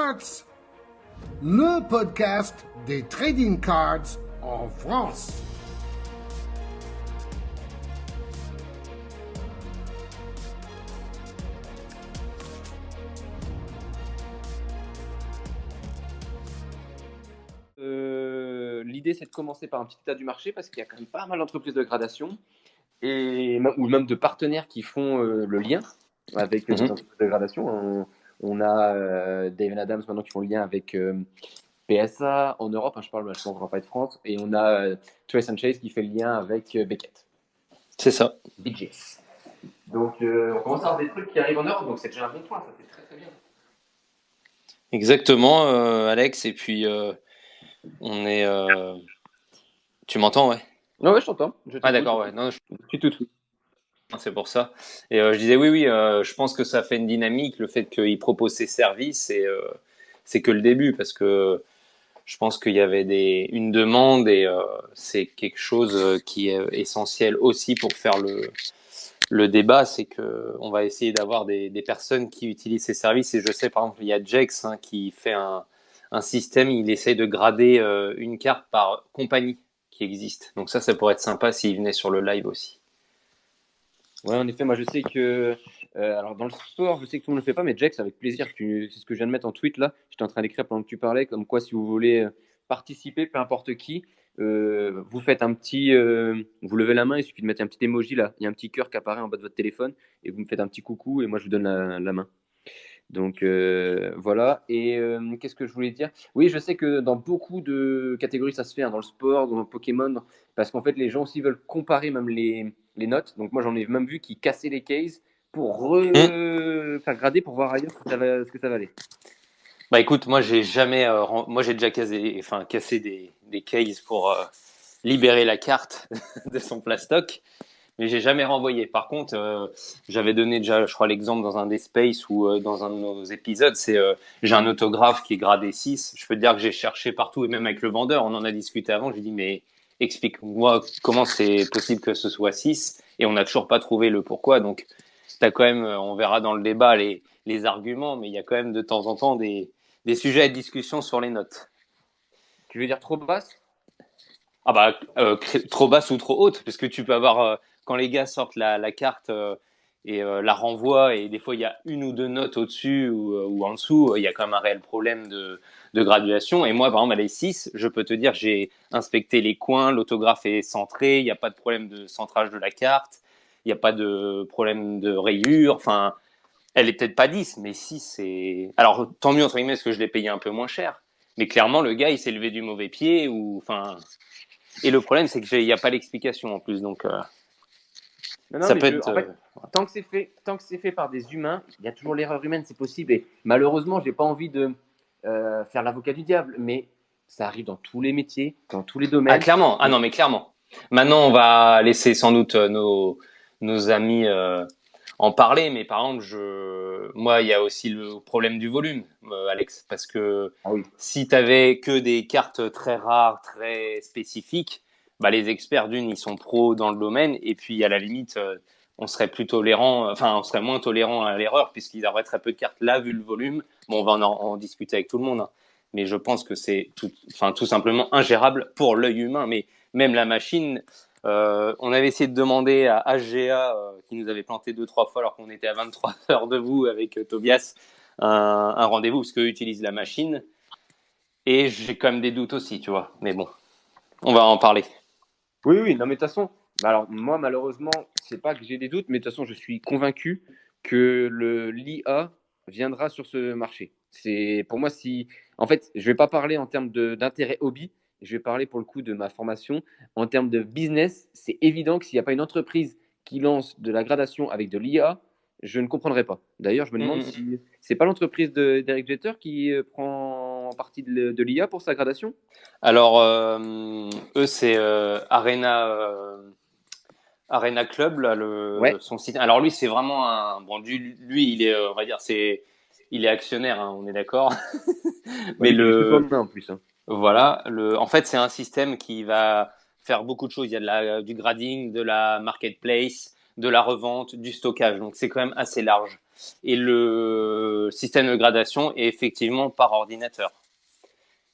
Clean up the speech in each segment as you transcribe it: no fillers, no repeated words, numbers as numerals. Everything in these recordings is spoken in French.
Cards, le podcast des trading cards en France. L'idée, c'est de commencer par un petit état du marché parce qu'il y a quand même pas mal d'entreprises de gradation ou même de partenaires qui font le lien avec des entreprises de gradation. On a David Adams maintenant qui font le lien avec PSA en Europe, je parle pas de France, et on a Trace and Chase qui fait le lien avec Beckett. C'est ça. BGS. Donc on commence à avoir des trucs qui arrivent en Europe, donc c'est déjà un bon point, ça fait très très bien. Exactement, Alex. Et puis, on est. Tu m'entends, ouais? Ouais, je t'entends. D'accord, ouais. Non, je suis tout. C'est pour ça. Et je disais, oui, je pense que ça fait une dynamique, le fait qu'il propose ses services, et c'est que le début, parce que je pense qu'il y avait une demande, et c'est quelque chose qui est essentiel aussi pour faire le débat, c'est que on va essayer d'avoir des personnes qui utilisent ces services. Et je sais, par exemple, il y a Jex qui fait un système, il essaie de grader une carte par compagnie qui existe. Donc ça pourrait être sympa s'il venait sur le live aussi. Ouais, en effet, moi je sais que alors dans le sport, je sais que tout le monde ne le fait pas, mais Jex, avec plaisir, c'est ce que je viens de mettre en tweet là. J'étais en train d'écrire pendant que tu parlais, comme quoi si vous voulez participer, peu importe qui, vous faites vous levez la main, il suffit de mettre un petit emoji là, il y a un petit cœur qui apparaît en bas de votre téléphone, et vous me faites un petit coucou, et moi je vous donne la main. Donc voilà. Et qu'est-ce que je voulais dire? Oui, je sais que dans beaucoup de catégories ça se fait, dans le sport, dans Pokémon, parce qu'en fait les gens aussi veulent comparer même les notes. Donc moi j'en ai même vu qui cassaient les cases pour faire grader pour voir ailleurs ce que ça valait. Bah écoute, moi j'ai déjà cassé des cases pour libérer la carte de son plastoc, mais j'ai jamais renvoyé. Par contre, j'avais donné déjà, je crois, l'exemple dans un des space ou dans un de nos épisodes, j'ai un autographe qui est gradé 6. Je peux te dire que j'ai cherché partout, et même avec le vendeur, on en a discuté avant. Je lui ai dit, mais explique-moi comment c'est possible que ce soit 6, et on n'a toujours pas trouvé le pourquoi. Donc t'as quand même, on verra dans le débat les arguments, mais il y a quand même de temps en temps des sujets de discussion sur les notes. Tu veux dire trop basse? Ah bah trop basse ou trop haute, parce que tu peux avoir quand les gars sortent la carte et la renvoient, et des fois il y a une ou deux notes au-dessus ou en dessous, il y a quand même un réel problème de graduation. Et moi, par exemple, à les 6, je peux te dire, j'ai inspecté les coins, l'autographe est centré, il n'y a pas de problème de centrage de la carte, il n'y a pas de problème de rayure, enfin, elle est peut-être pas 10, mais 6, c'est... Alors, tant mieux, entre guillemets, parce que je l'ai payé un peu moins cher. Mais clairement, le gars, il s'est levé du mauvais pied, Et le problème, c'est qu'il n'y a pas l'explication en plus, donc... Non, ça peut être... En fait, tant que c'est fait par des humains, il y a toujours l'erreur humaine, c'est possible. Et malheureusement, j'ai pas envie de faire l'avocat du diable, mais ça arrive dans tous les métiers, dans tous les domaines. Ah, clairement. Ah non, mais clairement. Maintenant, on va laisser sans doute nos amis en parler, mais par exemple, moi, il y a aussi le problème du volume, Alex, parce que si tu avais que des cartes très rares, très spécifiques, bah, les experts ils sont pros dans le domaine, et puis à la limite, on serait on serait moins tolérant à l'erreur, puisqu'il y aurait très peu de cartes là, vu le volume. Bon, on va en discuter avec tout le monde, hein. Mais je pense que c'est tout simplement ingérable pour l'œil humain. Mais même la machine, on avait essayé de demander à HGA, qui nous avait planté 2-3 fois alors qu'on était à 23 heures debout avec Tobias, un rendez-vous, parce qu'eux utilisent la machine. Et j'ai quand même des doutes aussi, tu vois. Mais bon, on va en parler. Oui, non, mais de toute façon, alors moi, malheureusement, c'est pas que j'ai des doutes, mais de toute façon, je suis convaincu que l'IA viendra sur ce marché. Pour moi, en fait, je vais pas parler en termes d'intérêt hobby, je vais parler pour le coup de ma formation. En termes de business, c'est évident que s'il n'y a pas une entreprise qui lance de la gradation avec de l'IA, je ne comprendrai pas. D'ailleurs, je me demande si c'est pas l'entreprise d'Eric Jeter qui prend partie de l'IA pour sa gradation. Alors, eux, c'est Arena Club, là, son site. Alors lui, c'est vraiment lui, il est, on va dire, il est actionnaire, hein, on est d'accord. Mais en plus. Hein. Voilà, en fait, c'est un système qui va faire beaucoup de choses. Il y a du grading, de la marketplace, de la revente, du stockage. Donc, c'est quand même assez large. Et le système de gradation est effectivement par ordinateur.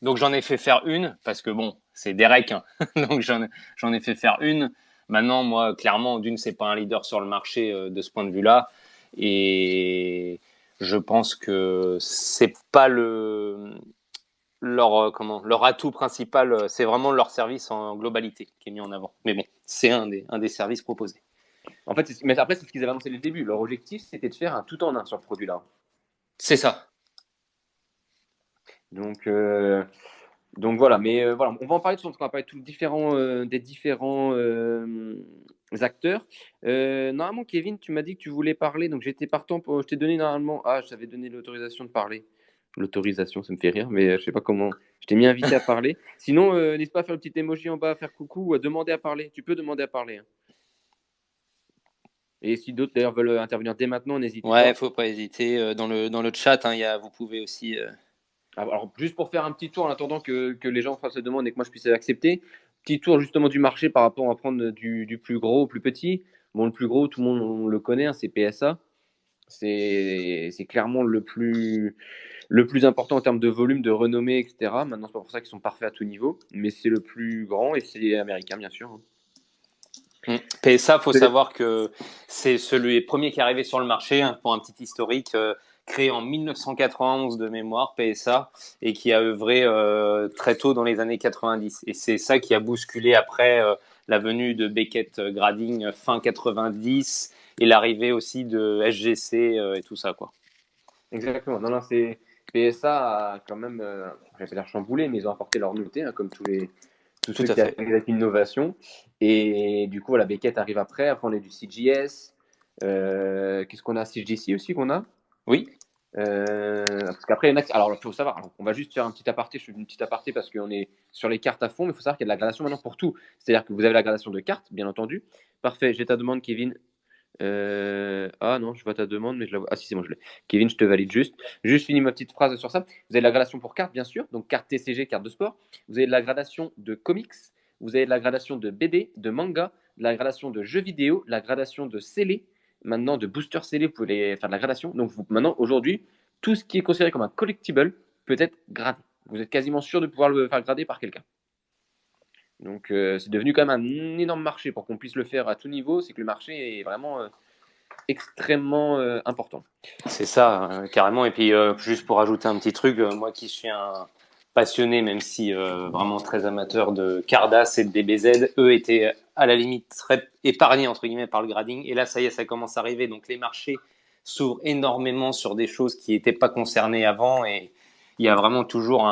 Donc j'en ai fait faire une, parce que bon, c'est Derek, hein. Donc j'en ai fait faire une. Maintenant, moi, clairement, d'une, c'est pas un leader sur le marché de ce point de vue-là. Et je pense que c'est pas leur atout principal, c'est vraiment leur service en globalité qui est mis en avant. Mais bon, c'est un des services proposés. En fait, mais après, c'est ce qu'ils avaient annoncé dès le début. Leur objectif, c'était de faire un tout en un sur le produit-là. C'est ça. Donc voilà, mais voilà, on va en parler de on va parler des différents acteurs. Normalement, Kevin, tu m'as dit que tu voulais parler, donc j'étais partant pour. Je t'ai donné normalement. Ah, je t'avais donné l'autorisation de parler. L'autorisation, ça me fait rire, mais je sais pas comment. Je t'ai mis invité à parler. Sinon, n'hésite pas à faire le petit emoji en bas, à faire coucou ou à demander à parler. Tu peux demander à parler, hein. Et si d'autres d'ailleurs veulent intervenir dès maintenant, n'hésite pas. Ouais, faut pas hésiter. Dans le chat, hein, vous pouvez aussi. Alors, juste pour faire un petit tour en attendant que les gens fassent la demande et que moi je puisse accepter, petit tour justement du marché par rapport à prendre du plus gros au plus petit. Bon, le plus gros, tout le monde on le connaît, hein, c'est PSA. C'est clairement le plus important en termes de volume, de renommée, etc. Maintenant, c'est pas pour ça qu'ils sont parfaits à tout niveau, mais c'est le plus grand et c'est américain, bien sûr. PSA, faut savoir que c'est celui premier qui est arrivé sur le marché, hein, pour un petit historique, créé en 1991 de mémoire, PSA, et qui a œuvré très tôt dans les années 90. Et c'est ça qui a bousculé après la venue de Beckett Grading fin 90 et l'arrivée aussi de SGC et tout ça, quoi. Exactement. Non, c'est PSA a quand même, je vais pas dire chamboulé, mais ils ont apporté leur nouveauté, hein, comme tous ceux qui arrivent avec l'innovation. Et du coup, voilà, Beckett arrive après. Après, on a du CGS. Qu'est-ce qu'on a? CGC aussi qu'on a? Oui. Parce qu'après, alors, il faut savoir, alors, on va juste faire un petit aparté. Je fais une petite aparté parce qu'on est sur les cartes à fond, mais il faut savoir qu'il y a de la gradation maintenant pour tout. C'est-à-dire que vous avez la gradation de cartes, bien entendu. Parfait, j'ai ta demande, Kevin. Ah non, je vois ta demande, mais je la vois. Ah si, c'est bon, je l'ai. Kevin, je te valide juste. Juste fini ma petite phrase sur ça. Vous avez la gradation pour carte, bien sûr, donc carte TCG, carte de sport. Vous avez de la gradation de comics. Vous avez de la gradation de BD, de manga, de la gradation de jeux vidéo, de la gradation de scellés. Maintenant, de booster scellés, vous pouvez faire de la gradation. Donc maintenant, aujourd'hui, tout ce qui est considéré comme un collectible peut être gradé. Vous êtes quasiment sûr de pouvoir le faire grader par quelqu'un. Donc c'est devenu quand même un énorme marché pour qu'on puisse le faire à tout niveau. C'est que le marché est vraiment extrêmement important. C'est ça, carrément. Et puis, juste pour ajouter un petit truc, moi qui suis un passionné, même si vraiment très amateur de Cardass et de DBZ, eux étaient à la limite très épargnés, entre guillemets, par le grading. Et là, ça y est, ça commence à arriver. Donc, les marchés s'ouvrent énormément sur des choses qui n'étaient pas concernées avant. Et il y a vraiment toujours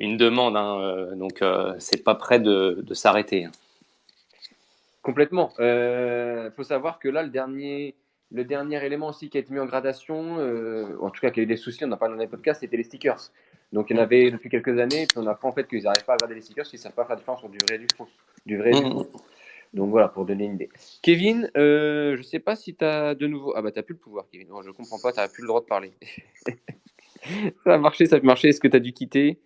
une demande, hein, donc c'est pas prêt de s'arrêter, hein. Complètement. Faut savoir que là, le dernier élément aussi qui a été mis en gradation, en tout cas qui a eu des soucis, on n'a pas dans les podcasts, c'était les stickers. Donc il y en avait depuis quelques années, puis on apprend en fait qu'ils n'arrivent pas à grader les stickers, qu'ils ne savent pas faire la différence entre du vrai et du faux. Du vrai et du faux. Donc voilà, pour donner une idée. Kevin, je ne sais pas si tu as de nouveau. Ah bah tu n'as plus le pouvoir, Kevin. Non, je ne comprends pas, tu n'as plus le droit de parler. Ça a marché, ça a marché. Est-ce que tu as dû quitter?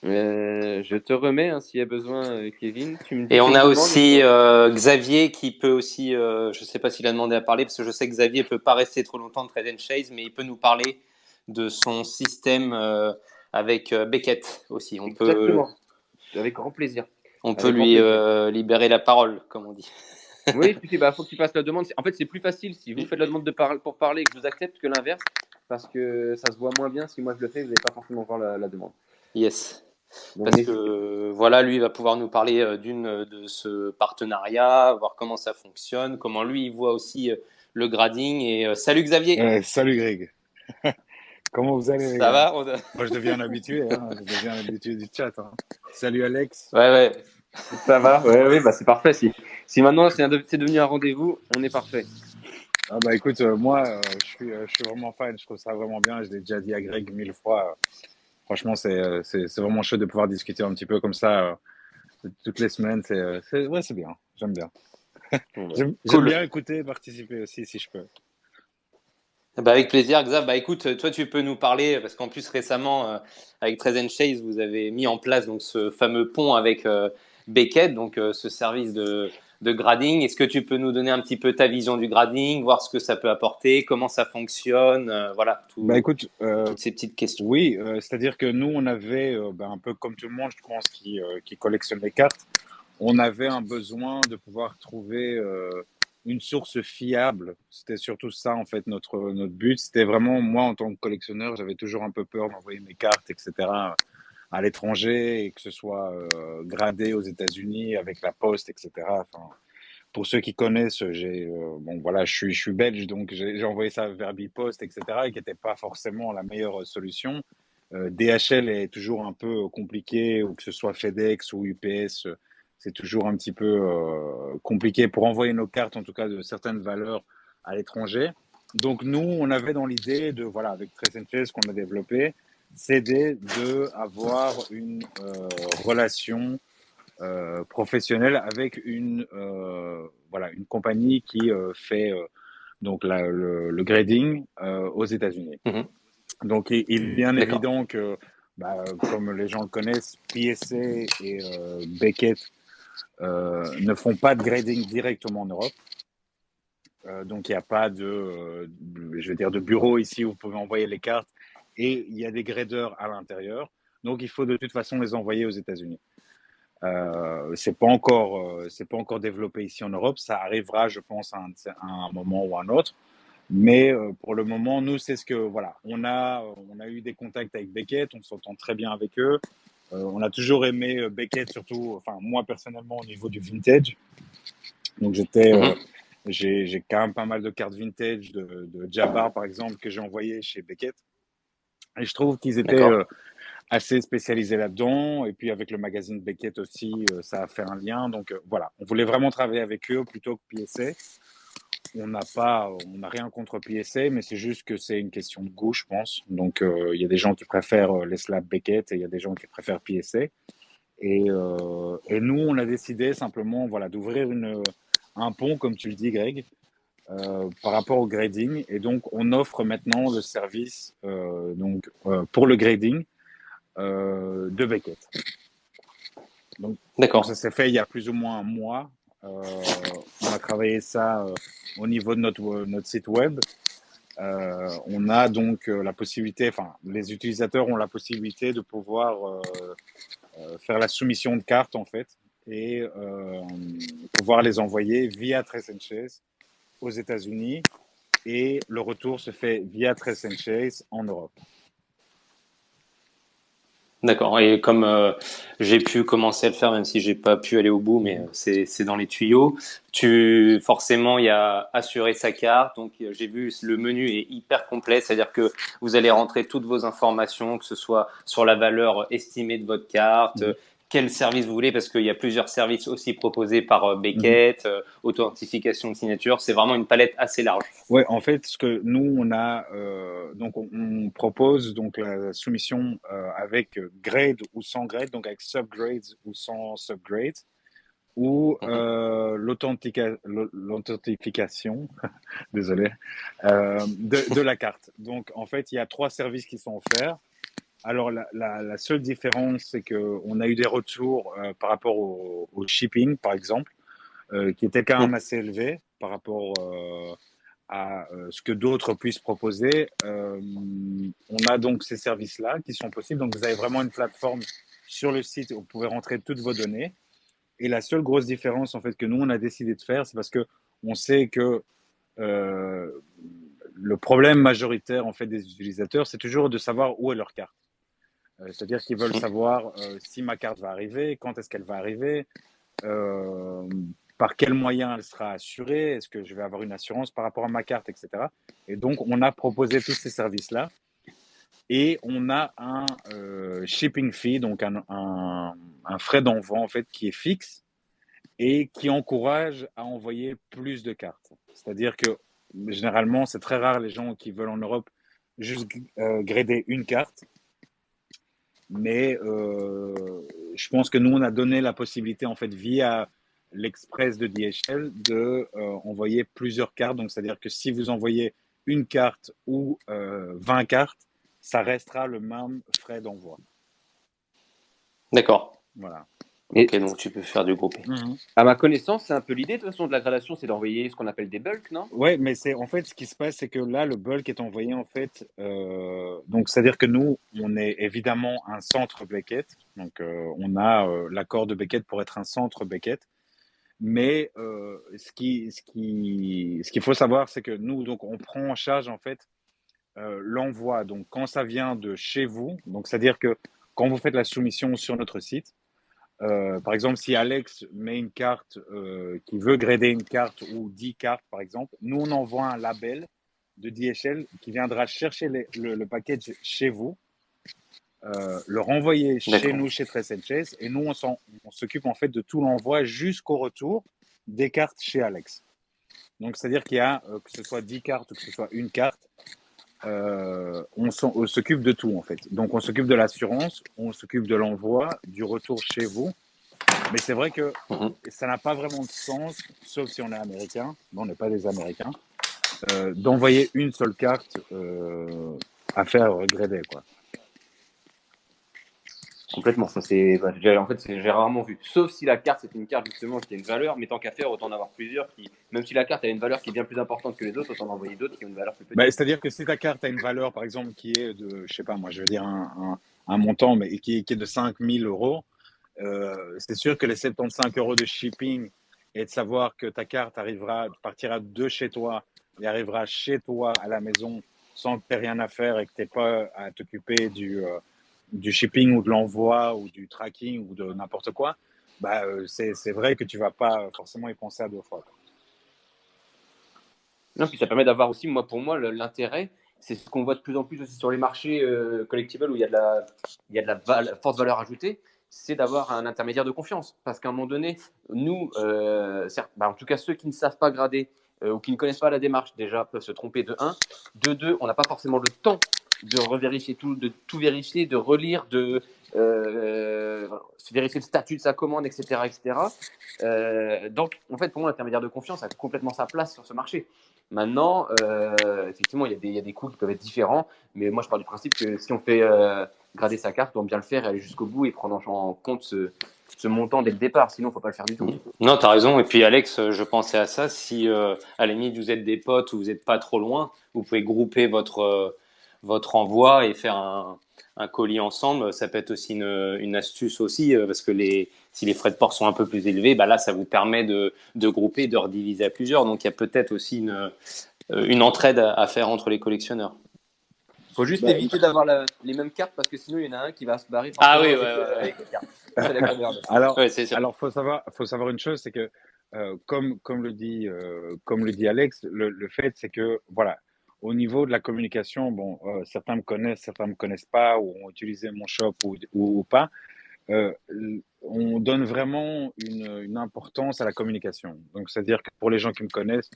Je te remets, hein, s'il y a besoin, Kevin. Et on a aussi Xavier qui peut aussi, je ne sais pas s'il a demandé à parler, parce que je sais que Xavier ne peut pas rester trop longtemps de Trade & Chase, mais il peut nous parler de son système avec Beckett aussi. Exactement. Avec grand plaisir. On peut lui libérer la parole, comme on dit. Oui, puis bah, faut que tu fasses la demande. En fait, c'est plus facile si vous faites la demande pour parler et que je vous accepte que l'inverse, parce que ça se voit moins bien. Si moi je le fais, vous n'allez pas forcément voir la demande. Yes. Donc, parce que voilà, lui va pouvoir nous parler de ce partenariat, voir comment ça fonctionne, comment lui il voit aussi le grading. Et salut Xavier. Salut Greg. Comment vous allez? Ça va? Moi je deviens un habitué, hein. Je deviens un habitué du chat, hein. Salut Alex. Ouais. Ça va? Ouais, bah c'est parfait. Si maintenant c'est devenu un rendez-vous, on est parfait. Ah bah écoute, moi je suis vraiment fan. Je trouve ça vraiment bien. Je l'ai déjà dit à Greg 1000 fois. Franchement, c'est vraiment chouette de pouvoir discuter un petit peu comme ça toutes les semaines. C'est bien. J'aime bien. J'aime bien écouter et participer aussi si je peux. Bah avec plaisir, Xav. Bah écoute, toi tu peux nous parler parce qu'en plus récemment avec Trade & Chase, vous avez mis en place donc ce fameux pont avec Beckett, donc ce service de de grading. Est-ce que tu peux nous donner un petit peu ta vision du grading, voir ce que ça peut apporter, comment ça fonctionne, voilà, Écoute, toutes ces petites questions. oui, c'est-à-dire que nous, on avait, un peu comme tout le monde, je pense, qui collectionne les cartes, on avait un besoin de pouvoir trouver une source fiable. C'était surtout ça, en fait, notre but. C'était vraiment, moi, en tant que collectionneur, j'avais toujours un peu peur d'envoyer mes cartes, etc., à l'étranger, et que ce soit gradé aux États-Unis avec la poste, etc. Enfin, pour ceux qui connaissent, bon, voilà, je suis belge, donc j'ai envoyé ça vers Bipost, etc., et qui n'était pas forcément la meilleure solution. DHL est toujours un peu compliqué, ou que ce soit FedEx ou UPS, c'est toujours un petit peu compliqué pour envoyer nos cartes, en tout cas de certaines valeurs, à l'étranger. Donc nous, on avait dans l'idée de, voilà, avec Trace qu'on a développé, c'est d'avoir une relation professionnelle avec voilà, une compagnie qui fait donc le grading aux États-Unis. Mhm. Donc, il est bien D'accord. évident que, comme les gens le connaissent, PSA et Beckett ne font pas de grading directement en Europe. Donc, il n'y a pas je veux dire, de bureau ici où vous pouvez envoyer les cartes, et il y a des gradeurs à l'intérieur. Donc, il faut de toute façon les envoyer aux États-Unis. C'est pas encore développé ici en Europe. Ça arrivera, je pense, à un moment ou à un autre. Mais pour le moment, nous, c'est ce que voilà. On a eu des contacts avec Beckett, on s'entend très bien avec eux. On a toujours aimé Beckett, surtout, enfin moi personnellement au niveau du vintage. Donc Mhm. j'ai quand même pas mal de cartes vintage de Jabbar par exemple que j'ai envoyé chez Beckett. Et je trouve qu'ils étaient D'accord. assez spécialisés là-dedans. Et puis avec le magazine Beckett aussi, ça a fait un lien. Donc voilà, on voulait vraiment travailler avec eux plutôt que PSA. On n'a rien contre PSA, mais c'est juste que c'est une question de goût, je pense. Donc il y a des gens qui préfèrent les slabs Beckett et il y a des gens qui préfèrent PSA. Et nous, on a décidé simplement, voilà, d'ouvrir un pont, comme tu le dis, Greg, par rapport au grading. Et donc, on offre maintenant le service pour le grading de Beckett. Donc, ça D'accord. s'est fait il y a plus ou moins un mois. On a travaillé ça au niveau de notre site web. On a donc la possibilité, enfin, les utilisateurs ont la possibilité de pouvoir faire la soumission de cartes, en fait, et pouvoir les envoyer via Trace and Chase aux États-Unis. Et le retour se fait via Trace and Chase en Europe. D'accord. Et comme j'ai pu commencer à le faire, même si j'ai pas pu aller au bout, mais c'est dans les tuyaux. Forcément, il y a assurer sa carte. Donc j'ai vu le menu est hyper complet, c'est-à-dire que vous allez rentrer toutes vos informations, que ce soit sur la valeur estimée de votre carte, quel service vous voulez, parce qu'il y a plusieurs services aussi proposés par Beckett, authentification de signature. C'est vraiment une palette assez large. Ouais, en fait, ce que nous on a, donc on propose donc la soumission avec grade ou sans grade, donc avec subgrades ou sans subgrades, ou Mhm. l'authentification, désolé, de la carte. Donc en fait, il y a 3 services qui sont offerts. Alors la seule différence, c'est que on a eu des retours par rapport au shipping, par exemple, qui étaient quand même assez élevés par rapport à ce que d'autres puissent proposer. On a donc ces services-là qui sont possibles. Donc, vous avez vraiment une plateforme sur le site où vous pouvez rentrer toutes vos données. Et la seule grosse différence, en fait, que nous, on a décidé de faire, c'est parce que on sait que euh, le problème majoritaire, en fait, des utilisateurs, c'est toujours de savoir où est leur carte. C'est-à-dire qu'ils veulent savoir si ma carte va arriver, quand est-ce qu'elle va arriver, euh, par quel moyen elle sera assurée, est-ce que je vais avoir une assurance par rapport à ma carte, etc. Et donc, on a proposé tous ces services-là et on a un shipping fee, donc un frais d'envoi en fait qui est fixe et qui encourage à envoyer plus de cartes. C'est-à-dire que généralement, c'est très rare les gens qui veulent en Europe juste grader une carte. Mais je pense que nous, on a donné la possibilité, en fait, via l'Express de DHL, de envoyer plusieurs cartes. Donc, c'est-à-dire que si vous envoyez une carte ou 20 cartes, ça restera le même frais d'envoi. D'accord. Voilà. Et Ok, donc tu peux faire du groupé. à ma connaissance, c'est un peu l'idée de toute façon de la gradation, c'est d'envoyer ce qu'on appelle des bulks, non? Ouais, mais c'est en fait ce qui se passe, c'est que là, le bulk est envoyé en fait. Donc, c'est-à-dire que nous, on est évidemment un centre Beckett. Donc, on a l'accord de Beckett pour être un centre Beckett. Mais ce qu'il faut savoir, c'est que nous, donc, on prend en charge en fait l'envoi. Donc, quand ça vient de chez vous, donc c'est-à-dire que quand vous faites la soumission sur notre site, par exemple, si Alex met une carte, qui veut grader une carte ou 10 cartes, par exemple, nous, on envoie un label de DHL qui viendra chercher le package chez vous, le renvoyer chez D'accord. nous, chez Trace Chase, et nous, on s'occupe en fait de tout l'envoi jusqu'au retour des cartes chez Alex. Donc, c'est-à-dire qu'il y a, que ce soit 10 cartes ou que ce soit une carte, on s'occupe de tout en fait. Donc, on s'occupe de l'assurance, on s'occupe de l'envoi, du retour chez vous. Mais c'est vrai que Mhm. ça n'a pas vraiment de sens, sauf si on est américain, mais on n'est pas des Américains, d'envoyer une seule carte à faire grader, quoi. Complètement. Ça, en fait, j'ai rarement vu. Sauf si la carte, c'est une carte justement qui a une valeur, mais tant qu'à faire, autant en avoir plusieurs qui, même si la carte a une valeur qui est bien plus importante que les autres, autant en envoyer d'autres qui ont une valeur plus Bah, petite. c'est-à-dire que si ta carte a une valeur, par exemple, qui est de, je sais pas, moi, je veux dire un montant, mais qui est de 5 000 euros, c'est sûr que les 75 euros de shipping et de savoir que ta carte partira de chez toi et arrivera chez toi à la maison sans que tu aies rien à faire et que tu n'aies pas à t'occuper du shipping ou de l'envoi ou du tracking ou de n'importe quoi, bah, c'est vrai que tu vas pas forcément y penser à deux fois. Non, puis ça permet d'avoir aussi, moi, pour moi, l'intérêt, c'est ce qu'on voit de plus en plus aussi sur les marchés collectibles où il y a de la forte valeur ajoutée, c'est d'avoir un intermédiaire de confiance. Parce qu'à un moment donné, nous, certes, en tout cas, ceux qui ne savent pas grader ou qui ne connaissent pas la démarche, déjà, peuvent se tromper de un. De deux, on n'a pas forcément le temps de revérifier tout, de tout vérifier, de relire, de vérifier le statut de sa commande, etc. etc. Donc, en fait, pour moi, l'intermédiaire de confiance a complètement sa place sur ce marché. Maintenant, effectivement, il y a des coûts qui peuvent être différents, mais moi je pars du principe que si on fait grader sa carte, on doit bien le faire et aller jusqu'au bout et prendre en compte ce montant dès le départ, sinon il ne faut pas le faire du tout. Non, tu as raison. Et puis Alex, je pensais à ça. Si à la limite vous êtes des potes ou vous n'êtes pas trop loin, vous pouvez grouper votre envoi et faire un colis ensemble. Ça peut être aussi une astuce aussi, parce que si les frais de port sont un peu plus élevés, bah là ça vous permet de grouper, de rediviser à plusieurs. Donc il y a peut-être aussi une entraide à faire entre les collectionneurs. Il faut juste Bah, éviter d'avoir les mêmes cartes parce que sinon il y en a un qui va se barrer Ah forcément oui, avec les cartes. C'est la merde. Alors, Ouais, c'est ça. alors faut savoir une chose, c'est que comme le dit Alex, le fait c'est que voilà, au niveau de la communication, bon, certains me connaissent pas ou ont utilisé mon shop ou pas. euh, on donne vraiment une importance à la communication. Donc, c'est-à-dire que pour les gens qui me connaissent,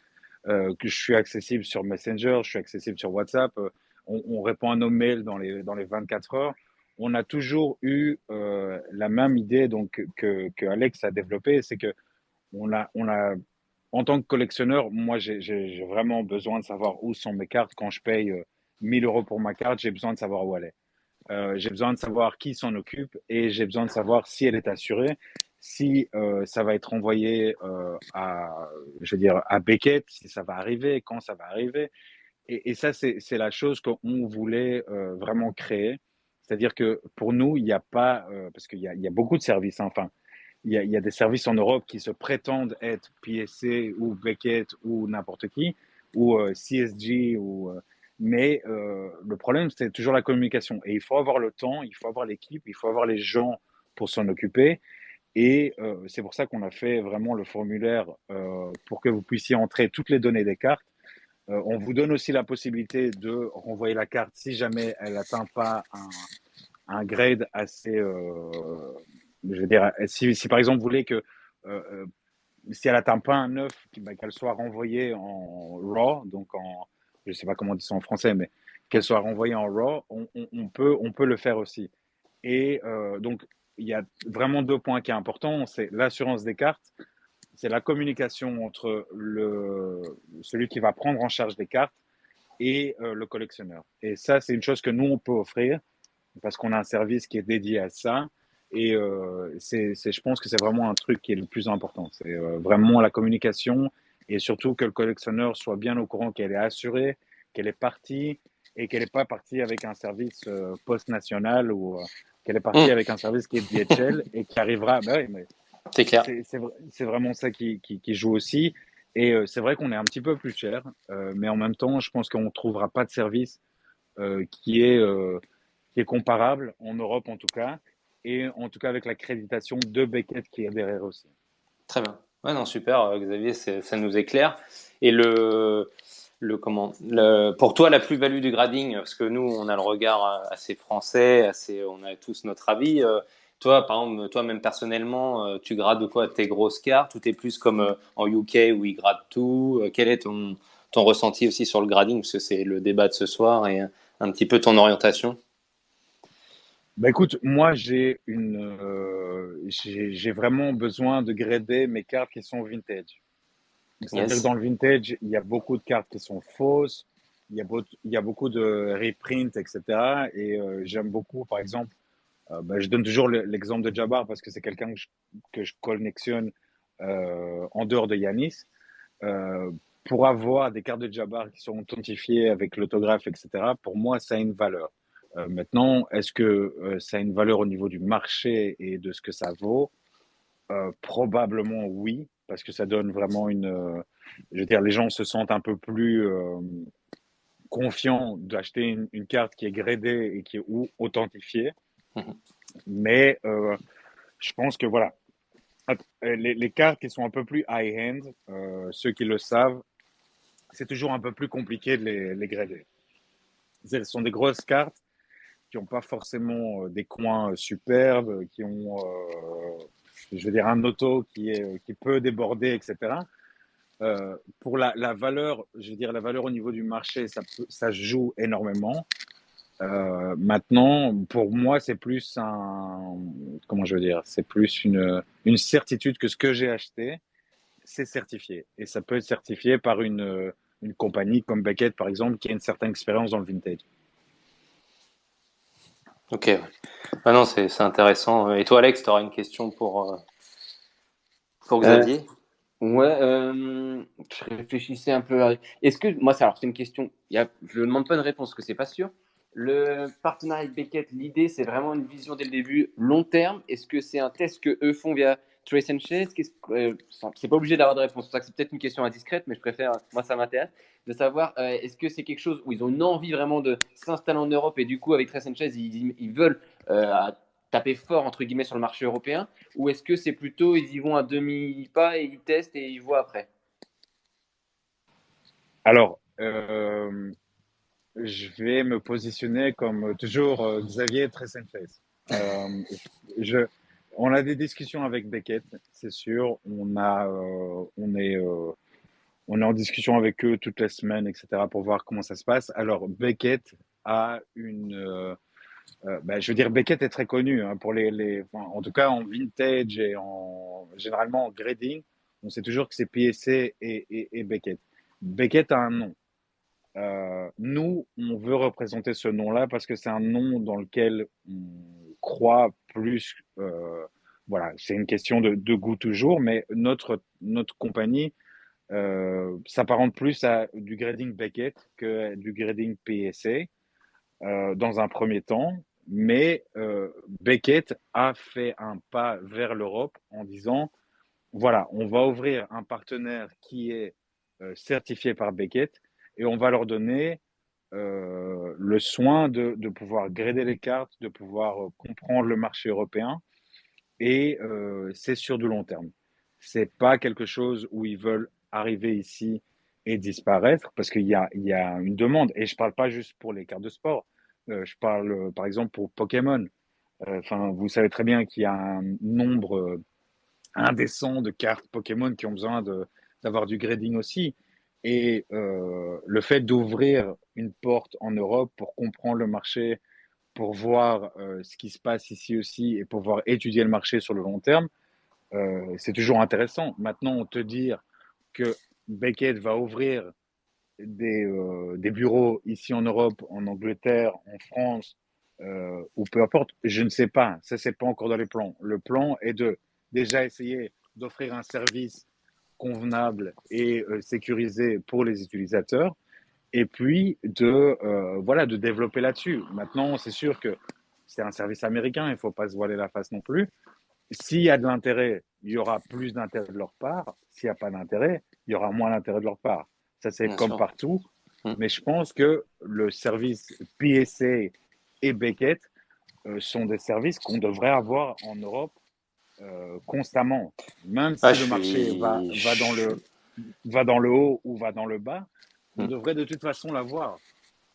que je suis accessible sur Messenger, je suis accessible sur WhatsApp, on répond à nos mails dans les 24 heures. On a toujours eu la même idée donc, que Alex a développée, c'est que on a, en tant que collectionneur, moi j'ai vraiment besoin de savoir où sont mes cartes. Quand je paye 1000 euros pour ma carte, j'ai besoin de savoir où elle est. J'ai besoin de savoir qui s'en occupe et j'ai besoin de savoir si elle est assurée, si ça va être envoyé je veux dire, à Beckett, si ça va arriver, quand ça va arriver. Et ça, c'est la chose qu'on voulait vraiment créer. C'est-à-dire que pour nous, il n'y a pas, parce il y a beaucoup de services, hein, enfin, il y a des services en Europe qui se prétendent être PSC ou Beckett ou n'importe qui, ou CSG, mais le problème, c'est toujours la communication. Et il faut avoir le temps, il faut avoir l'équipe, il faut avoir les gens pour s'en occuper. Et c'est pour ça qu'on a fait vraiment le formulaire pour que vous puissiez entrer toutes les données des cartes. On vous donne aussi la possibilité de renvoyer la carte si jamais elle n'atteint pas un grade assez, je veux dire, si par exemple vous voulez que si elle n'atteint pas un 9, qu'elle soit renvoyée en RAW, donc je ne sais pas comment on dit ça en français, mais qu'elle soit renvoyée en RAW, on peut le faire aussi. Et donc, il y a vraiment deux points qui sont importants, c'est l'assurance des cartes, c'est la communication entre celui qui va prendre en charge des cartes et le collectionneur. Et ça, c'est une chose que nous, on peut offrir parce qu'on a un service qui est dédié à ça. Et je pense que c'est vraiment un truc qui est le plus important. C'est vraiment la communication et surtout que le collectionneur soit bien au courant qu'elle est assurée, qu'elle est partie et qu'elle n'est pas partie avec un service post-national ou qu'elle est partie Hum, avec un service qui est DHL et qui arrivera. Ben oui, mais c'est clair. c'est vraiment ça qui joue aussi. Et c'est vrai qu'on est un petit peu plus cher, mais en même temps, je pense qu'on ne trouvera pas de service euh, qui est, euh, qui est comparable en Europe en tout cas, et en tout cas avec l'accréditation de Beckett qui est derrière aussi. Très bien. Ouais, non, super, Xavier, ça nous éclaire. Et pour toi, la plus-value du grading, parce que nous, on a le regard assez français, on a tous notre avis. Toi, par exemple, toi-même personnellement, tu grades quoi tes grosses cartes ou t'es plus comme en UK où ils gradent tout? Quel est ton ressenti aussi sur le grading, parce que c'est le débat de ce soir et un petit peu ton orientation? Bah écoute, moi j'ai vraiment besoin de grader mes cartes qui sont vintage. C'est-à-dire que Yes. dans le vintage, il y a beaucoup de cartes qui sont fausses, il y a beaucoup de reprints, etc. Et j'aime beaucoup, par exemple, bah, je donne toujours l'exemple de Jabbar parce que c'est quelqu'un que je collectionne en dehors de Yanis. Euh, pour avoir des cartes de Jabbar qui sont authentifiées avec l'autographe, etc., pour moi, ça a une valeur. Maintenant, est-ce que ça a une valeur au niveau du marché et de ce que ça vaut? Probablement oui, parce que ça donne vraiment je veux dire, les gens se sentent un peu plus confiants d'acheter une carte qui est gradée et qui est ou authentifiée. Mhm. Mais je pense que voilà, les cartes qui sont un peu plus high-end, ceux qui le savent, c'est toujours un peu plus compliqué de les grader. Ce sont des grosses cartes qui n'ont pas forcément des coins superbes, qui ont, je veux dire, un auto qui peut déborder, etc. Pour la valeur, je veux dire, la valeur au niveau du marché, ça joue énormément. Maintenant, pour moi, c'est plus comment je veux dire, c'est plus une certitude que ce que j'ai acheté, c'est certifié. Et ça peut être certifié par une compagnie comme Beckett, par exemple, qui a une certaine expérience dans le vintage. Ok. Ouais. Ah non, c'est intéressant. Et toi, Alex, tu auras une question pour Euh, Xavier? ouais, je réfléchissais un peu. Est-ce que moi, alors c'est une question. Je ne demande pas une réponse, parce que c'est pas sûr. Le partenariat avec Beckett, l'idée, c'est vraiment une vision dès le début, long terme. Est-ce que c'est un test que eux font via Trace and Chase? C'est pas obligé d'avoir de réponse. C'est pour ça que c'est peut-être une question indiscrète, mais je préfère, moi, ça m'intéresse de savoir est-ce que c'est quelque chose où ils ont une envie vraiment de s'installer en Europe et du coup, avec Trace and Chase, ils veulent taper fort entre guillemets sur le marché européen, ou est-ce que c'est plutôt ils y vont à demi-pas et ils testent et ils voient après? Alors, je vais me positionner comme toujours Xavier très face. Je, on a des discussions avec Beckett, c'est sûr. On est en discussion avec eux toutes les semaines, etc., pour voir comment ça se passe. Alors, Beckett a je veux dire, Beckett est très connu hein, pour enfin, en tout cas en vintage et généralement en grading. On sait toujours que c'est PSC et Beckett. Beckett a un nom. Nous, on veut représenter ce nom-là parce que c'est un nom dans lequel on croit plus. Voilà, c'est une question de goût toujours, mais notre compagnie s'apparente plus à du grading Beckett que du grading PSA dans un premier temps. Mais Beckett a fait un pas vers l'Europe en disant, voilà, on va ouvrir un partenaire qui est certifié par Beckett et on va leur donner le soin de pouvoir grader les cartes, de pouvoir comprendre le marché européen et c'est sur du long terme. C'est pas quelque chose où ils veulent arriver ici et disparaître parce il y a une demande et je parle pas juste pour les cartes de sport. Je parle par exemple pour Pokémon. Enfin, vous savez très bien qu'il y a un nombre indécent de cartes Pokémon qui ont besoin d'avoir du grading aussi. Et le fait d'ouvrir une porte en Europe pour comprendre le marché, pour voir ce qui se passe ici aussi et pour pouvoir étudier le marché sur le long terme, c'est toujours intéressant. Maintenant, on te dire que Beckett va ouvrir des bureaux ici en Europe, en Angleterre, en France, ou peu importe, je ne sais pas. Ça, c'est pas encore dans les plans. Le plan est de déjà essayer d'offrir un service convenable et sécurisé pour les utilisateurs, et puis voilà, de développer là-dessus. Maintenant, c'est sûr que c'est un service américain, il ne faut pas se voiler la face non plus. S'il y a de l'intérêt, il y aura plus d'intérêt de leur part. S'il n'y a pas d'intérêt, il y aura moins d'intérêt de leur part. Ça, c'est Bien comme sûr. partout. Mm. Mais je pense que le service PSA et Beckett sont des services qu'on devrait avoir en Europe constamment. Même Ah, si le marché va dans le haut ou va dans le bas, on Mm. devrait de toute façon l'avoir.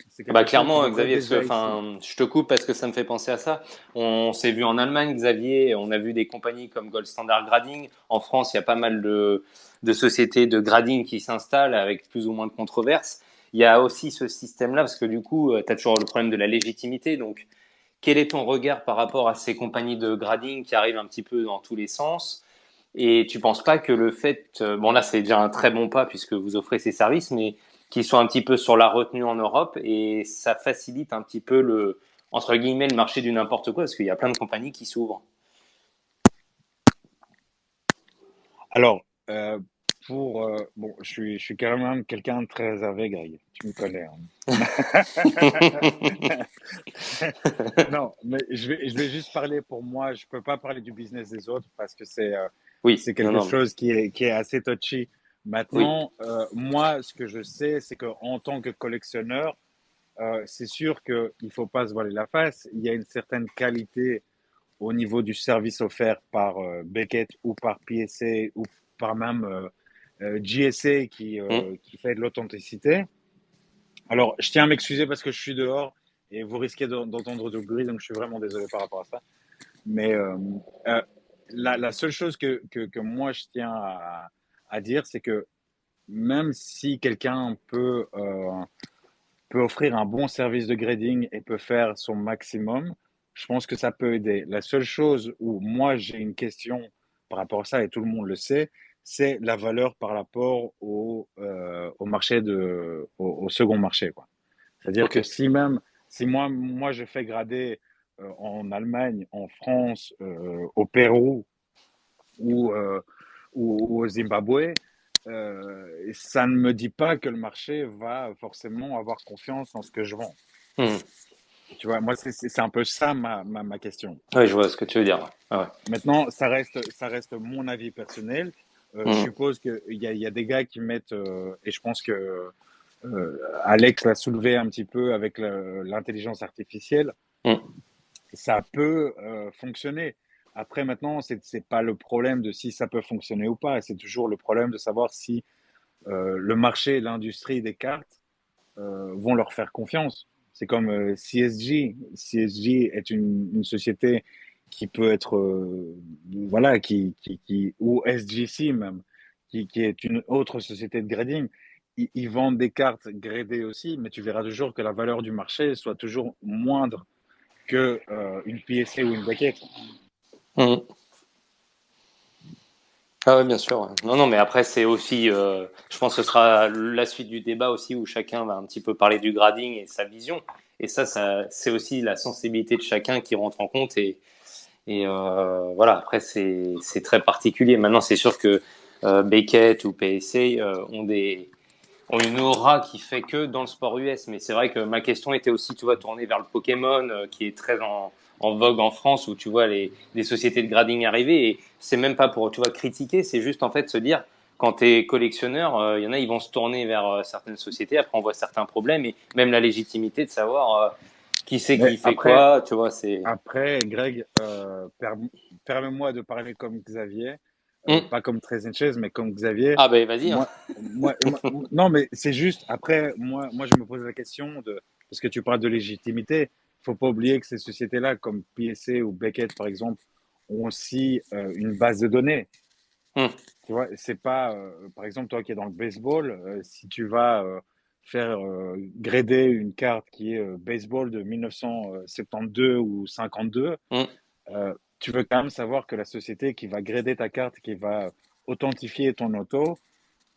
C'est Bah quelque chose qui clairement, devrait être Xavier, parce que, déjà ici. enfin, je te coupe parce que ça me fait penser à ça. On s'est vu en Allemagne, Xavier, on a vu des compagnies comme Gold Standard Grading. En France, il y a pas mal de sociétés de grading qui s'installent avec plus ou moins de controverses. Il y a aussi ce système-là, parce que du coup, tu as toujours le problème de la légitimité. Donc, quel est ton regard par rapport à ces compagnies de grading qui arrivent un petit peu dans tous les sens? Et tu penses pas que le fait, bon là c'est déjà un très bon pas puisque vous offrez ces services, mais qu'ils soient un petit peu sur la retenue en Europe et ça facilite un petit peu le, entre guillemets, le marché du n'importe quoi parce qu'il y a plein de compagnies qui s'ouvrent. Alors, bon, je suis quand même quelqu'un de très réservé, Greg. Tu me connais, hein. Non, mais je vais juste parler pour moi. Je peux pas parler du business des autres parce que Oui, c'est non, quelque non, mais chose qui est assez touchy. oui. Maintenant, moi, ce que je sais, c'est qu'en tant que collectionneur, c'est sûr qu'il faut pas se voiler la face. Il y a une certaine qualité au niveau du service offert par Beckett ou par PSA ou par même GSA Hmm. qui fait de l'authenticité. Alors, je tiens à m'excuser parce que je suis dehors et vous risquez d'entendre du bruit, donc je suis vraiment désolé par rapport à ça. Mais euh, la seule chose que moi je tiens à dire, c'est que même si quelqu'un peut offrir un bon service de grading et peut faire son maximum, je pense que ça peut aider. La seule chose où moi j'ai une question par rapport à ça, et tout le monde le sait, c'est la valeur par rapport au marché au second marché, quoi. C'est-à-dire Ok. que si moi je fais grader en Allemagne, en France, au Pérou ou, ou au Zimbabwe, ça ne me dit pas que le marché va forcément avoir confiance en ce que je vends. Hmm. Tu vois, moi, c'est un peu ça ma question. Oui, je vois ce que tu veux dire. Ah Maintenant, ça reste mon avis personnel. ouais. Je Hmm. suppose il y a des gars qui mettent, et je pense que Alex l'a soulevé un petit peu avec l'intelligence artificielle, Hmm. ça peut fonctionner. Après, maintenant, c'est pas le problème de si ça peut fonctionner ou pas. C'est toujours le problème de savoir si le marché et l'industrie des cartes vont leur faire confiance. C'est comme CSG. CSG est une société qui peut être, voilà, ou SGC même, qui est une autre société de grading. Ils vendent des cartes gradées aussi, mais tu verras toujours que la valeur du marché soit toujours moindre que une PSA ou une Beckett. Hmm. Ah ouais, bien sûr. Ouais. Non, non, mais après, c'est aussi, je pense que ce sera la suite du débat aussi où chacun va un petit peu parler du grading et sa vision. Et ça, c'est aussi la sensibilité de chacun qui rentre en compte. Et voilà, après, c'est très particulier. Maintenant, c'est sûr que Beckett ou PSA ont une aura qui fait que dans le sport US. Mais c'est vrai que ma question était aussi, tu vois, tournée vers le Pokémon, qui est très en vogue en France, où tu vois les sociétés de grading arriver. Et c'est même pas pour, tu vois, critiquer, c'est juste en fait se dire, quand tu es collectionneur, il y en a, ils vont se tourner vers certaines sociétés. Après, on voit certains problèmes et même la légitimité de savoir qui c'est Mais qui fait quoi, tu vois, c'est. Greg, permets-moi de parler comme Xavier, Hmm. pas comme Trezenchez, mais comme Xavier. Ah ben vas-y. Hein. Moi, non, mais c'est juste, après, moi, je me pose la question parce que tu parles de légitimité. Il faut pas oublier que ces sociétés-là, comme PSA ou Beckett, par exemple, ont aussi une base de données. Hmm. Tu vois, c'est pas, par exemple, toi qui es dans le baseball, si tu vas faire grader une carte qui est baseball de 1972 ou 52, Hmm. tu veux quand même savoir que la société qui va grader ta carte, qui va authentifier ton auto,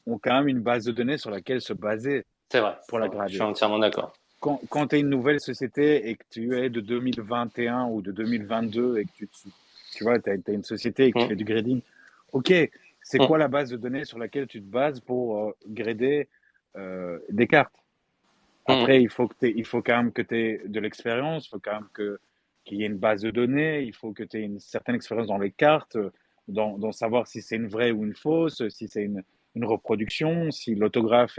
ont quand même une base de données sur laquelle se baser C'est vrai, pour c'est la vrai. Je suis grader. entièrement d'accord. quand tu es une nouvelle société et que tu es de 2021 ou de 2022 et que tu vois, tu as une société et que tu Hum, fais du grading, ok, c'est hum, quoi la base de données sur laquelle tu te bases pour grader des cartes? hum, Après, il faut quand même que tu aies de l'expérience, il faut quand même qu'il y ait une base de données, il faut que tu aies une certaine expérience dans les cartes, dans savoir si c'est une vraie ou une fausse, si c'est une reproduction, si l'autographe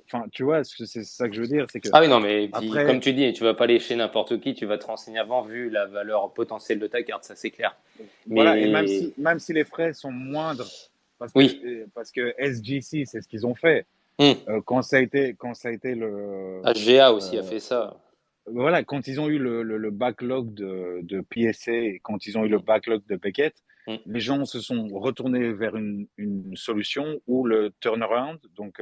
enfin, tu vois, c'est ça que je veux dire, c'est que Ah oui, non, mais puis comme après, tu dis, tu vas pas aller chez n'importe qui, tu vas te renseigner avant vu la valeur potentielle de ta carte, ça c'est clair. voilà, et Mais même si les frais sont moindres, oui, parce que SGC, c'est ce qu'ils ont fait, hum, quand ça a été HGA aussi a euh, fait ça. voilà, quand ils ont eu le backlog de PSA et quand ils ont eu le Hum, backlog de Beckett, hum, les gens se sont retournés vers une solution où le turnaround, donc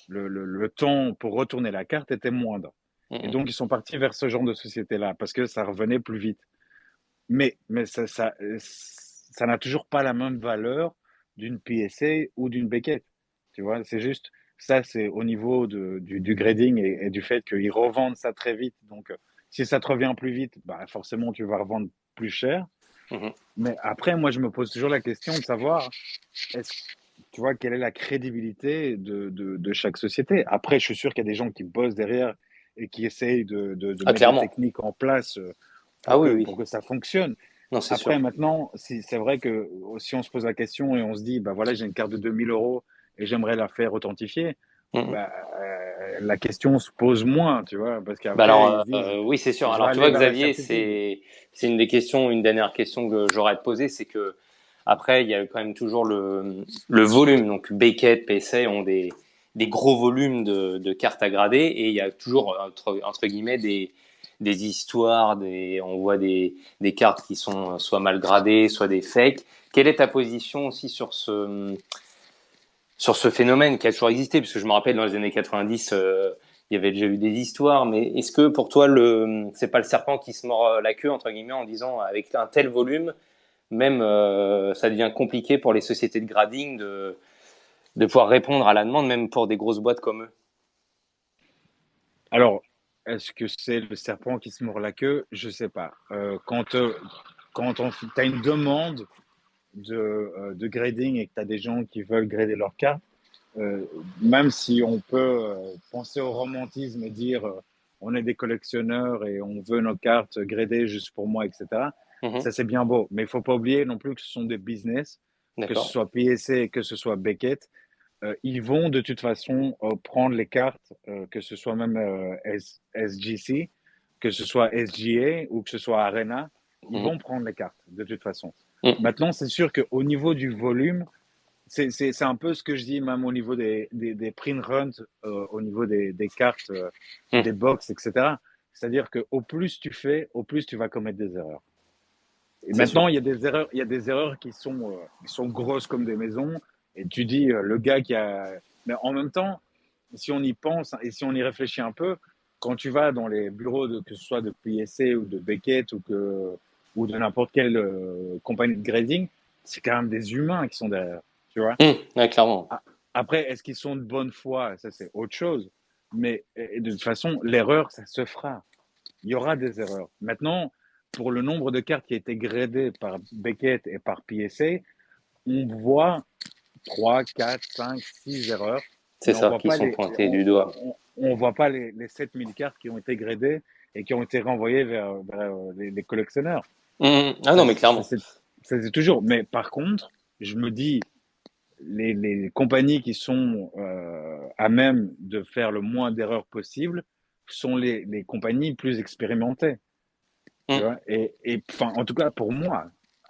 le temps pour retourner la carte était moindre. hum, Et hum. donc, ils sont partis vers ce genre de société-là parce que ça revenait plus vite. Mais ça n'a toujours pas la même valeur d'une PSA ou d'une Beckett. Tu vois, c'est juste, ça, c'est au niveau du grading et du fait qu'ils revendent ça très vite. Donc, si ça te revient plus vite, bah, forcément, tu vas revendre plus cher. Mhm. Mais après, moi, je me pose toujours la question de savoir, est-ce, tu vois, quelle est la crédibilité de chaque société. Après, je suis sûr qu'il y a des gens qui bossent derrière et qui essayent de Ah, mettre des clairement. techniques en place Ah oui, pour oui. que ça fonctionne. Non, c'est Après, sûr. maintenant, si, c'est vrai que si on se pose la question et on se dit, bah voilà, j'ai une carte de 2 000 € et j'aimerais la faire authentifier, Mhm. bah, la question se pose moins, tu vois, parce Bah qu'après, ils alors, se disent, oui, c'est sûr. je vais Alors, tu aller vois, vers la Xavier, certitude. c'est une des questions, une dernière question que j'aurais à te poser, c'est que après, il y a quand même toujours le volume. Donc, Beckett, PSA ont des gros volumes de cartes à grader et il y a toujours, entre guillemets, des histoires, on voit des cartes qui sont soit mal gradées, soit des fakes. Quelle est ta position aussi sur ce phénomène qui a toujours existé? Parce que je me rappelle dans les années 90, il y avait déjà eu des histoires, mais est-ce que pour toi, c'est pas le serpent qui se mord la queue, entre guillemets, en disant avec un tel volume, même ça devient compliqué pour les sociétés de grading de pouvoir répondre à la demande, même pour des grosses boîtes comme eux? Alors, est-ce que c'est le serpent qui se mord la queue? Je sais pas. Quand tu as une demande de grading et que tu as des gens qui veulent grader leur carte, euh, même si on peut penser au romantisme et dire on est des collectionneurs et on veut nos cartes gradées juste pour moi, etc. Mhm. Ça, c'est bien beau. Mais il faut pas oublier non plus que ce sont des business, que ce D'accord. soit PSA, que ce soit Beckett. Ils vont de toute façon prendre les cartes, que ce soit même SGC, que ce soit SGA ou que ce soit Arena. Ils Mhm. vont prendre les cartes de toute façon. Mhm. Maintenant, c'est sûr qu'au niveau du volume, c'est un peu ce que je dis même au niveau des print runs, au niveau des cartes, des Mhm. box, etc. C'est-à-dire qu'au plus tu fais, au plus tu vas commettre des erreurs. Et C'est maintenant, sûr. il y a des erreurs qui sont grosses comme des maisons. Et tu dis, le gars qui a. Mais en même temps, si on y pense et si on y réfléchit un peu, quand tu vas dans les bureaux, que ce soit de PSA ou de Beckett ou de n'importe quelle compagnie de grading, c'est quand même des humains qui sont derrière. Tu vois? Mhm. Ouais, clairement. A- Après, est-ce qu'ils sont de bonne foi? Ça, c'est autre chose. Mais de toute façon, l'erreur, ça se fera. Il y aura des erreurs. Maintenant, pour le nombre de cartes qui a été gradées par Beckett et par PSA, on voit 3, 4, 5, 6 erreurs, C'est mais ça, qui sont pointés du doigt. on voit pas les 7 000 cartes qui ont été gradées et qui ont été renvoyées vers les collectionneurs. Mhm. Ah Ça, non, mais ça, clairement. c'est ça, c'est toujours. Mais par contre, je me dis, les compagnies qui sont à même de faire le moins d'erreurs possible sont les compagnies plus expérimentées. Tu Mhm. vois? Enfin, en tout cas, pour moi.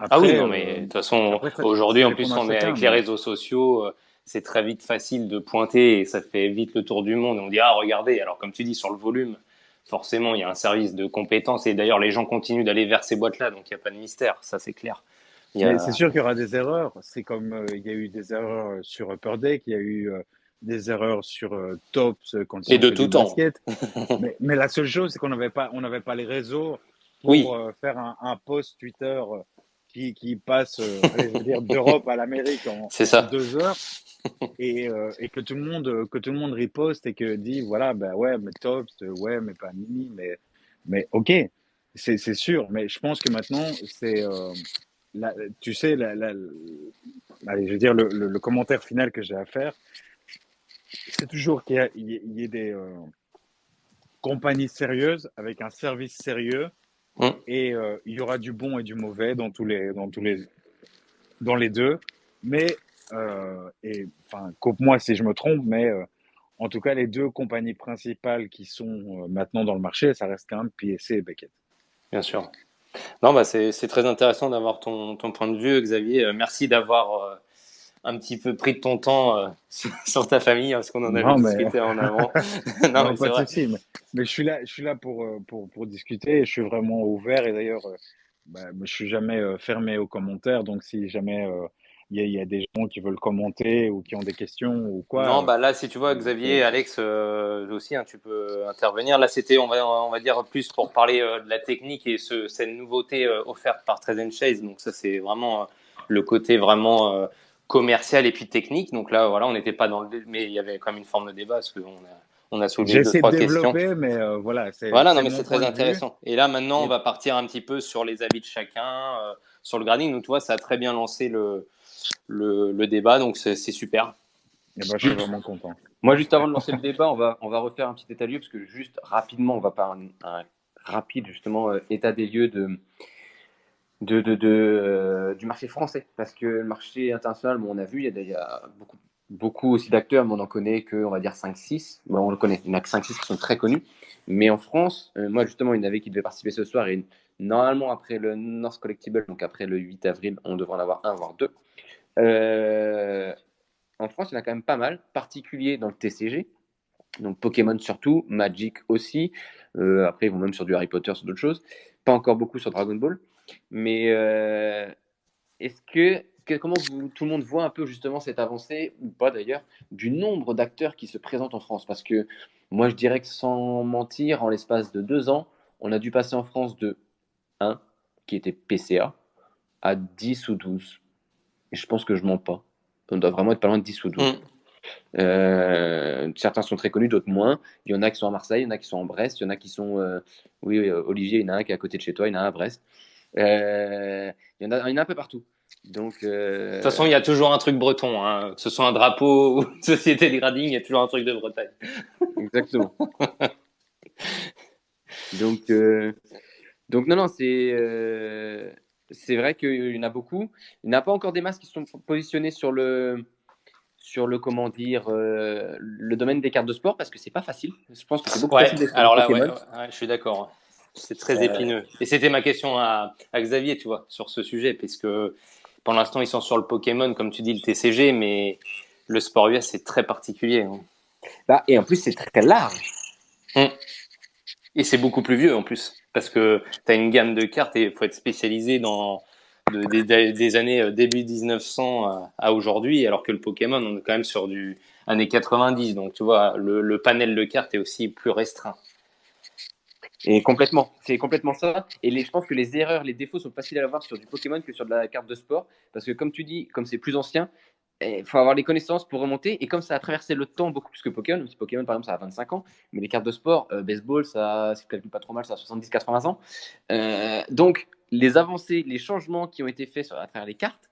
Ah oui, Après, non, mais de toute façon, aujourd'hui, ça en dépend plus, à on est chacun, avec les mais réseaux sociaux, c'est très vite facile de pointer et ça fait vite le tour du monde. On dit, ah, regardez, alors comme tu dis, sur le volume, forcément, il y a un service de compétences et d'ailleurs, les gens continuent d'aller vers ces boîtes-là, donc il n'y a pas de mystère, ça c'est clair. Il y mais c'est a... sûr qu'il y aura des erreurs. C'est comme il y a eu des erreurs sur Upper Deck, il y a eu des erreurs sur Tops quand ils Et ont de fait tout du temps. basket. Mais la seule chose, c'est qu'on n'avait pas les réseaux pour Oui, faire un post Twitter qui passe, allez, je veux dire, d'Europe à l'Amérique C'est en ça. 2 heures et que tout le monde riposte et que dit, voilà, ben ouais, mais Tops, ouais, mais pas Mini, mais ok, c'est sûr, mais je pense que maintenant, la, tu sais, allez, je veux dire, le commentaire final que j'ai à faire, c'est toujours qu'il y ait des compagnies sérieuses avec un service sérieux Mm. et il y aura du bon et du mauvais dans les deux. Mais, et enfin, coupe-moi si je me trompe, mais en tout cas, les deux compagnies principales qui sont maintenant dans le marché, ça reste quand même PSC et Beckett. Bien sûr. Non, bah c'est très intéressant d'avoir ton point de vue, Xavier. Merci d'avoir un petit peu pris de ton temps sur ta famille, hein, parce qu'on en avait Non, mais discuté en avant. Non, non, mais c'est pas de vrai. souci. Mais je suis là pour discuter. Et je suis vraiment ouvert. Et d'ailleurs, je suis jamais fermé aux commentaires. Donc, si jamais il y a des gens qui veulent commenter ou qui ont des questions ou Non, quoi, bah là, si tu vois, Xavier, Alex aussi, hein, tu peux intervenir. Là, c'était, on va dire, plus pour parler de la technique et cette nouveauté offerte par Trade Chase. Donc ça, c'est vraiment le côté vraiment commercial et puis technique. Donc là, voilà, on n'était pas dans le, mais il y avait quand même une forme de débat parce on a soulevé deux, j'essaie de trois questions. développer, mais voilà, Voilà, non, c'est mais mon c'est très point de vue. intéressant. Et là, maintenant, on Et, va partir un petit peu sur les avis de chacun, sur le grading. Donc, tu vois, ça a très bien lancé le débat, donc c'est super. et ben, je suis vraiment content. Moi, juste avant de lancer le débat, on va refaire un petit état des lieux, parce que juste rapidement, on va faire un rapide justement état des lieux du marché français. Parce que le marché international, bon, on a vu, il y a beaucoup aussi d'acteurs, mais on en connaît que, on va dire, 5-6. Bon, on le connaît, il n'y en a que 5-6 qui sont très connus. Mais en France, moi justement, il y en avait qui devaient participer ce soir, et normalement, après le North Collectible, donc après le 8 avril, on devrait en avoir un, voire deux. Euh, En France, il y en a quand même pas mal, particulier dans le TCG. Donc Pokémon surtout, Magic aussi. Après, ils vont même sur du Harry Potter, sur d'autres choses. Pas encore beaucoup sur Dragon Ball. Mais est-ce comment tout le monde voit un peu justement cette avancée, ou pas d'ailleurs, du nombre d'acteurs qui se présentent en France? Parce que moi, je dirais que sans mentir, en l'espace de 2 ans, on a dû passer en France de un qui était PCA, à 10 ou 12. Et je pense que je mens pas. On doit vraiment être pas loin de 10 ou 12. Mm. Certains sont très connus, d'autres moins. Il y en a qui sont à Marseille, il y en a qui sont en Brest, il y en a qui sont. Oui, Olivier, il y en a un qui est à côté de chez toi, il y en a un à Brest. Il y en a un peu partout. Donc, De toute façon, il y a toujours un truc breton, hein. Que ce soit un drapeau ou une société de grading, il y a toujours un truc de Bretagne. exactement. Donc, euh, donc non, non, c'est vrai qu'il y en a beaucoup. Il n'y en a pas encore des masses qui sont positionnés sur le comment dire, le domaine des cartes de sport, parce que c'est pas facile. Je pense que c'est beaucoup plus Ouais, facile d'être sur du alors là, ouais, Pokémon. ouais, je suis d'accord. C'est très épineux. Et c'était ma question à Xavier, tu vois, sur ce sujet, puisque pour l'instant, ils sont sur le Pokémon, comme tu dis, le TCG, mais le sport US, c'est très particulier, hein. Bah, et en plus, c'est très large. Et c'est beaucoup plus vieux en plus, parce que tu as une gamme de cartes et il faut être spécialisé des années début 1900 à aujourd'hui, alors que le Pokémon, on est quand même sur du années 90, donc tu vois, le panel de cartes est aussi plus restreint. Et complètement, c'est complètement ça. Et je pense que les erreurs, les défauts sont faciles à avoir sur du Pokémon que sur de la carte de sport. Parce que comme tu dis, comme c'est plus ancien, il faut avoir les connaissances pour remonter. Et comme ça a traversé le temps beaucoup plus que Pokémon, même si Pokémon par exemple ça a 25 ans, mais les cartes de sport, baseball, ça, si je calcule pas trop mal, ça a 70-80 ans. Donc les avancées, les changements qui ont été faits à travers les cartes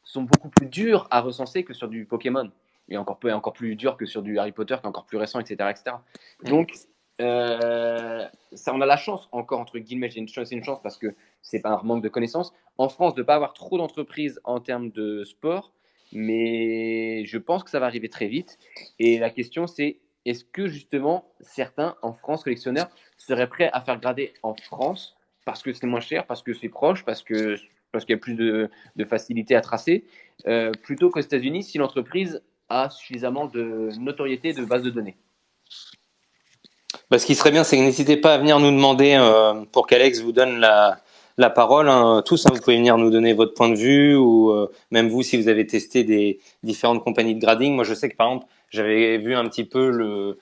sont beaucoup plus durs à recenser que sur du Pokémon. Et encore plus dur que sur du Harry Potter, qui est encore plus récent, etc. etc. Donc, ça, on a la chance, encore entre guillemets, c'est une chance parce que c'est pas un manque de connaissances. En France, de ne pas avoir trop d'entreprises en termes de sport, mais je pense que ça va arriver très vite. Et la question, c'est est-ce que justement certains en France, collectionneurs, seraient prêts à faire grader en France parce que c'est moins cher, parce que c'est proche, parce qu'il y a plus de facilité à tracer, plutôt qu'aux États-Unis si l'entreprise a suffisamment de notoriété de base de données. Bah, ce qui serait bien, c'est que n'hésitez pas à venir nous demander, pour qu'Alex vous donne la parole, hein, tous, hein, vous pouvez venir nous donner votre point de vue, ou même vous, si vous avez testé des différentes compagnies de grading. Moi, je sais que par exemple, j'avais vu un petit peu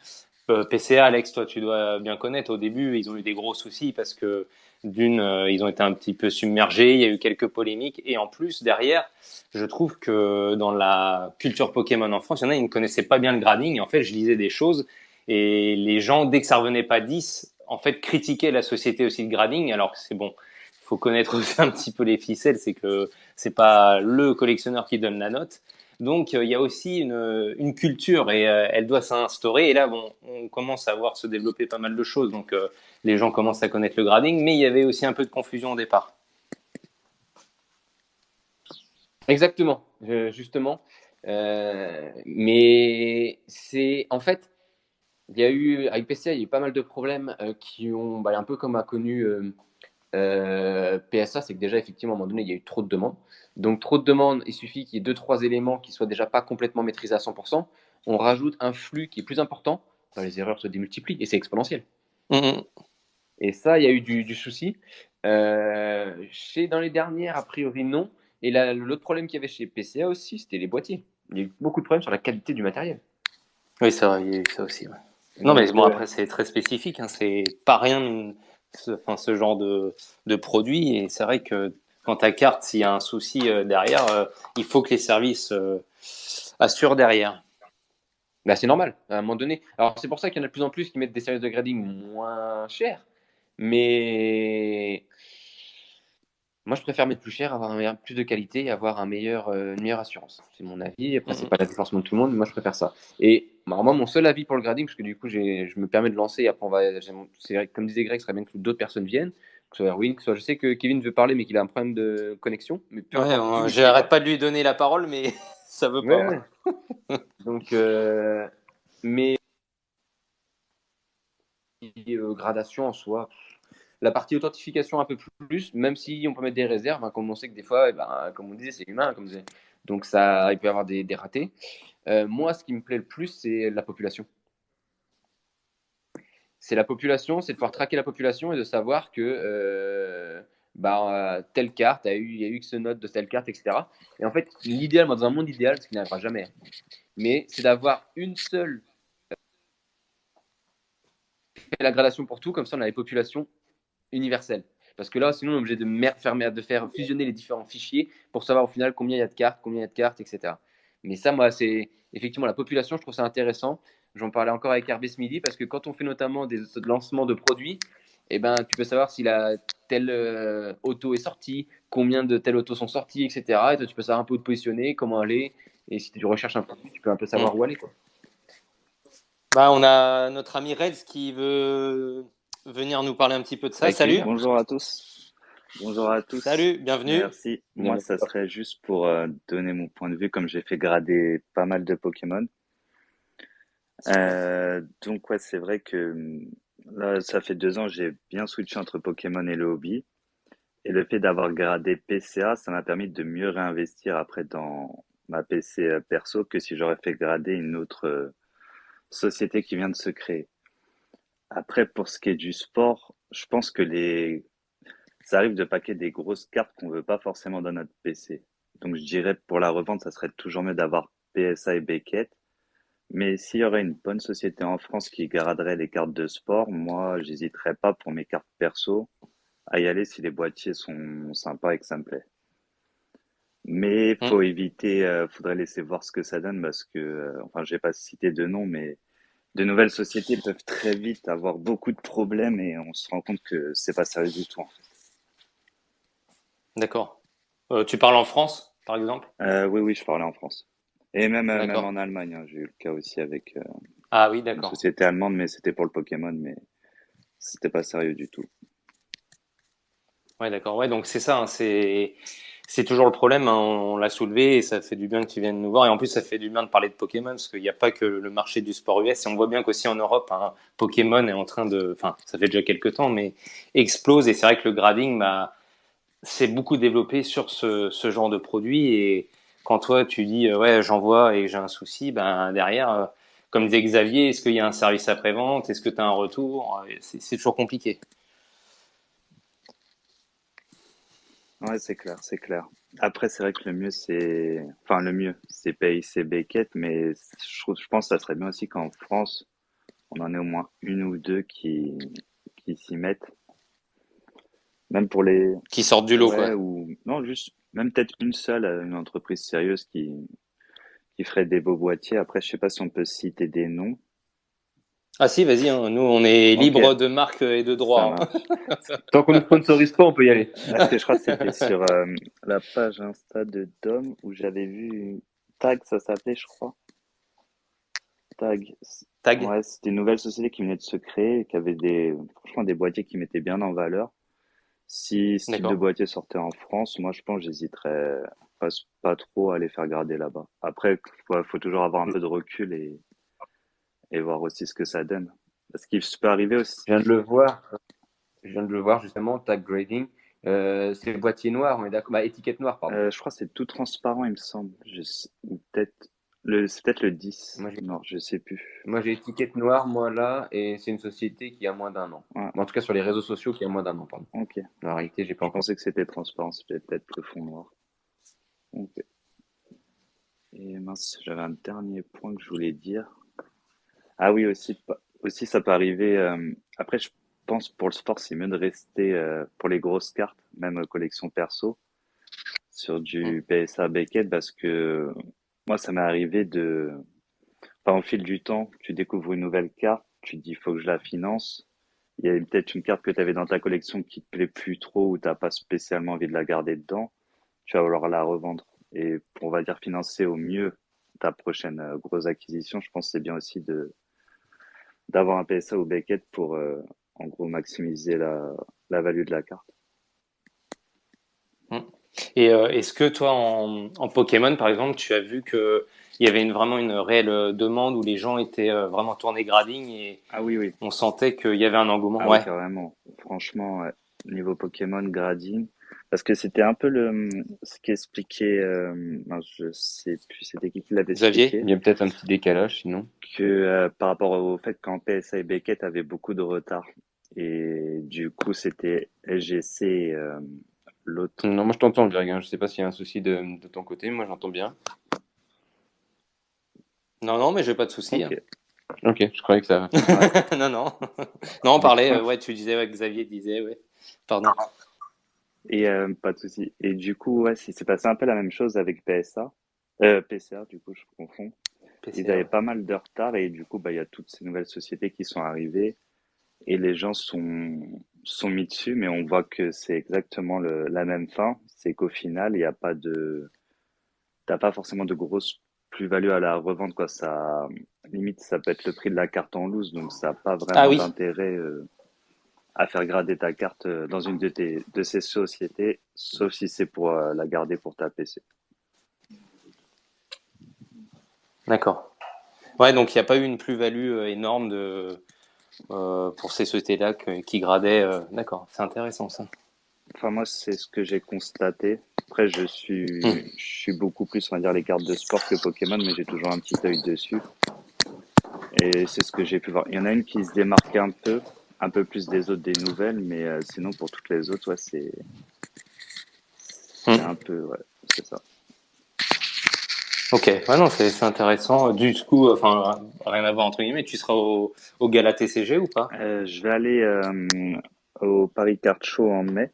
PCA, Alex, toi, tu dois bien connaître. Au début, ils ont eu des gros soucis parce que ils ont été un petit peu submergés. Il y a eu quelques polémiques. Et en plus, derrière, je trouve que dans la culture Pokémon en France, il y en a, ils ne connaissaient pas bien le grading. Et en fait, je lisais des choses et les gens, dès que ça revenait pas 10, en fait, critiquaient la société aussi de grading. Alors que c'est bon. Il faut connaître aussi un petit peu les ficelles. C'est que c'est pas le collectionneur qui donne la note. Donc, il y a aussi une culture et elle doit s'instaurer. Et là, bon, on commence à voir se développer pas mal de choses. Donc, les gens commencent à connaître le grading, mais il y avait aussi un peu de confusion au départ. Exactement, justement. Mais c'est en fait, il y a eu avec PCA, il y a eu pas mal de problèmes qui ont, un peu comme a connu PSA, c'est que déjà effectivement à un moment donné, il y a eu trop de demandes. Donc trop de demandes, il suffit qu'il y ait deux trois éléments qui soient déjà pas complètement maîtrisés à 100%. On rajoute un flux qui est plus important, les erreurs se démultiplient et c'est exponentiel. Mmh. Et ça, il y a eu du souci. Dans les dernières, a priori, non. Et l'autre problème qu'il y avait chez PCA aussi, c'était les boîtiers. Il y a eu beaucoup de problèmes sur la qualité du matériel. Oui, ça va, il y a eu ça aussi. Ouais. Non, mais Donc, bon, après, c'est très spécifique. Hein, c'est pas rien, ce genre de produit. Et c'est vrai que quand ta carte, s'il y a un souci derrière, il faut que les services assurent derrière. c'est normal, à un moment donné. Alors, c'est pour ça qu'il y en a de plus en plus qui mettent des services de grading moins chers. Mais moi, je préfère mettre plus cher, avoir plus de qualité et avoir une meilleure assurance. C'est mon avis. Après, c'est Mmh. pas l'avis forcément de tout le monde, mais moi, je préfère ça. Et moi, mon seul avis pour le grading, parce que du coup, je me permets de lancer, et après, c'est vrai que, comme disait Greg, ce serait bien que d'autres personnes viennent, que ce soit Erwin, que ce soit, je sais que Kevin veut parler, mais qu'il a un problème de connexion, mais peu Ouais, importe. j'arrête pas de lui donner la parole, mais ça veut Ouais, pas. ouais. Donc, mais gradation en soi, la partie authentification un peu plus, même si on peut mettre des réserves, hein, comme on sait que des fois, comme on disait, c'est humain, donc ça, il peut y avoir des ratés. Moi, ce qui me plaît le plus, c'est la population. C'est la population, c'est de pouvoir traquer la population et de savoir que telle carte il y a eu X notes de telle carte, etc. Et en fait, l'idéal, dans un monde idéal, ce qui n'arrivera jamais, mais c'est d'avoir une seule la gradation pour tout, comme ça on a les populations universelles. Parce que là, sinon, on est obligé de faire fusionner les différents fichiers pour savoir au final combien il y a de cartes, etc. Mais ça, moi, c'est effectivement la population, je trouve ça intéressant. J'en parlais encore avec Hervé ce midi parce que quand on fait notamment des lancements de produits, tu peux savoir si telle auto est sortie, combien de telles autos sont sorties, etc. Et toi, tu peux savoir un peu où te positionner, comment aller. Et si tu recherches un produit, tu peux un peu Mmh. savoir où aller, quoi. Bah, on a notre ami Reds qui veut venir nous parler un petit peu de ça. Avec Salut. plaisir. Bonjour à tous. Bonjour à tous. Salut, bienvenue. Merci. Moi, ça serait juste pour donner mon point de vue, comme j'ai fait grader pas mal de Pokémon. Donc ouais, c'est vrai que là, ça fait 2 ans, j'ai bien switché entre Pokémon et le hobby. Et le fait d'avoir gradé PCA, ça m'a permis de mieux réinvestir après dans ma PC perso que si j'aurais fait grader une autre société qui vient de se créer. Après, pour ce qui est du sport, je pense que ça arrive de paquer des grosses cartes qu'on veut pas forcément dans notre PC. Donc je dirais pour la revente, ça serait toujours mieux d'avoir PSA et Beckett. Mais s'il y aurait une bonne société en France qui graderait les cartes de sport, moi j'hésiterais pas pour mes cartes perso à y aller si les boîtiers sont sympas et que ça me plaît. Mais Mmh. faut éviter, faudrait laisser voir ce que ça donne parce que, enfin, je vais pas citer de nom, mais de nouvelles sociétés peuvent très vite avoir beaucoup de problèmes et on se rend compte que c'est pas sérieux du tout, en fait. D'accord. Tu parles en France, par exemple? Oui, oui, je parlais en France. Et même D'accord. en Allemagne, hein. J'ai eu le cas aussi avec Ah oui, une d'accord. société allemande, mais c'était pour le Pokémon, mais c'était pas sérieux du tout. Ouais, d'accord. Ouais, donc c'est ça. Hein, c'est toujours le problème. Hein, on l'a soulevé et ça fait du bien que tu viennes nous voir. Et en plus, ça fait du bien de parler de Pokémon parce qu'il n'y a pas que le marché du sport US. Et on voit bien qu'aussi en Europe, hein, Pokémon est en train enfin, ça fait déjà quelques temps, mais explose. Et c'est vrai que le grading, s'est beaucoup développé sur ce genre de produit. Et quand toi, tu dis, ouais, j'envoie et j'ai un souci, ben derrière, comme disait Xavier, est-ce qu'il y a un service après-vente? Est-ce que tu as un retour? C'est toujours compliqué. Ouais, c'est clair, c'est clair. Après, c'est vrai que le mieux, c'est PIC Beckett, mais je pense que ça serait bien aussi qu'en France, on en est au moins une ou deux qui s'y mettent. Même pour les, Qui sortent du lot, ouais, quoi. ou non, juste même peut-être une seule, une entreprise sérieuse qui ferait des beaux boîtiers. Après, je sais pas si on peut citer des noms. Ah si, vas-y, hein, nous on est Ok, libre de marque et de ça droit, hein. marche. Tant qu'on ne sponsorise pas, on peut y aller. Parce que je crois que c'était sur la page Insta de Dom où j'avais vu Tag, ça s'appelait, je crois. Tag. Tag. Ouais, c'était une nouvelle société qui venait de se créer et qui avait franchement, des boîtiers qui mettaient bien en valeur. Si ce type de D'accord. boîtier sortait en France, moi, je pense que j'hésiterais pas trop à les faire garder là-bas. Après, faut toujours avoir un peu de recul et voir aussi ce que ça donne. Parce qu'il peut arriver aussi. Je viens de le voir. Je viens de le voir justement, tag grading. C'est le boîtier noir, on est d'accord. Bah, étiquette noire, pardon. Je crois que c'est tout transparent, il me semble. Ou peut-être c'est peut-être le 10. Moi, j'ai Non, je sais plus. moi, j'ai étiquette noire, moi là, et c'est une société qui a moins d'un an. Ouais, En tout cas, sur les réseaux sociaux, qui a moins d'un an, pardon. ok. En réalité, j'ai pas Je encore. pensais que c'était transparent, c'était peut-être le fond noir. Ok. Et mince, j'avais un dernier point que je voulais dire. Ah oui, aussi ça peut arriver. Après, je pense pour le sport, c'est mieux de rester pour les grosses cartes, même collection perso, sur Mm. du PSA Beckett parce que moi, ça m'est arrivé enfin, au fil du temps, tu découvres une nouvelle carte, tu te dis, il faut que je la finance. Il y a peut-être une carte que tu avais dans ta collection qui te plaît plus trop ou t'as pas spécialement envie de la garder dedans. Tu vas vouloir la revendre. Et on va dire financer au mieux ta prochaine grosse acquisition. Je pense que c'est bien aussi d'avoir un PSA ou Beckett pour en gros maximiser la value de la carte. Mm. Et est-ce que toi, en Pokémon, par exemple, tu as vu que il y avait vraiment une réelle demande où les gens étaient vraiment tournés grading et Ah oui, oui. on sentait qu'il y avait un engouement? Ah oui, Ouais. carrément. Franchement, ouais. Niveau Pokémon grading, parce que c'était un peu ce qui expliquait, mince, je sais plus c'était qui l'avait Xavier? expliqué, Il y a peut-être un petit décalage, sinon. que par rapport au fait qu'en PSA et Beckett avait beaucoup de retard. Et du coup, c'était LGC, l'autre. Non, moi je t'entends, Greg. Hein. Je sais pas s'il y a un souci de ton côté. Moi, j'entends bien. Non, non, mais j'ai pas de souci, hein. Ok. Ok, je croyais que ça. Ouais. Non, non. Non, on parlait, ouais, tu disais, ouais, Xavier disait, ouais. Pardon. Et pas de souci. Et du coup, ouais, c'est passé un peu la même chose avec PSA. PCA, du coup, je confonds. Ils PCA, avaient ouais. pas mal de retard et du coup, bah, il y a toutes ces nouvelles sociétés qui sont arrivées et les gens sont mis dessus, mais on voit que c'est exactement la même fin. C'est qu'au final, il n'y a pas t'as pas forcément de grosse plus-value à la revente, quoi. Ça, limite, ça peut être le prix de la carte en loose, donc ça n'a pas Ah vraiment oui, d'intérêt, à faire grader ta carte dans une de ces sociétés, sauf si c'est pour la garder pour ta PC. d'accord. Ouais, donc il n'y a pas eu une plus-value énorme pour ces sociétés-là qui gradaient. D'accord, c'est intéressant ça. Enfin, moi, c'est ce que j'ai constaté. Après, Hmm. je suis beaucoup plus, on va dire, les cartes de sport que Pokémon, mais j'ai toujours un petit œil dessus. Et c'est ce que j'ai pu voir. Il y en a une qui se démarquait un peu plus des autres des nouvelles, mais sinon, pour toutes les autres, ouais, c'est Hmm. un peu, ouais, c'est ça. Ok, ouais, non, c'est intéressant. Du coup, enfin, rien à voir entre guillemets, tu seras au Gala TCG ou pas? Je vais aller au Paris Card Show en mai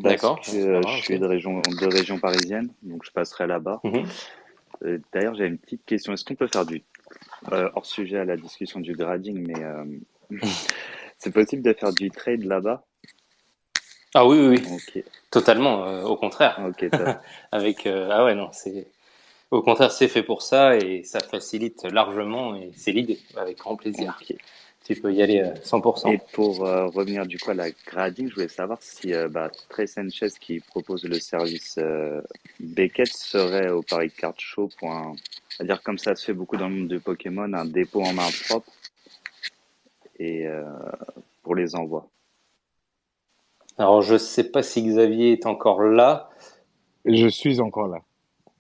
parce D'accord, que c'est pas je grave, suis ok. de région parisienne, donc je passerai là-bas. Mhm. D'ailleurs, j'ai une petite question. Est-ce qu'on peut faire du hors sujet à la discussion du grading, mais c'est possible de faire du trade là-bas? Ah oui, oui, oui, Ok, totalement. Au contraire, ok, top. avec ah ouais, non, c'est au contraire, c'est fait pour ça et ça facilite largement et c'est l'idée, avec grand plaisir. Ok. Tu peux y aller Et 100%. pour revenir du coup à la grading, je voulais savoir si Trey Sanchez qui propose le service Beckett serait au Paris Card Show pour c'est-à-dire comme ça se fait beaucoup dans le monde de Pokémon, un dépôt en main propre et pour les envois. Alors, je sais pas si Xavier est encore là. Je suis encore là.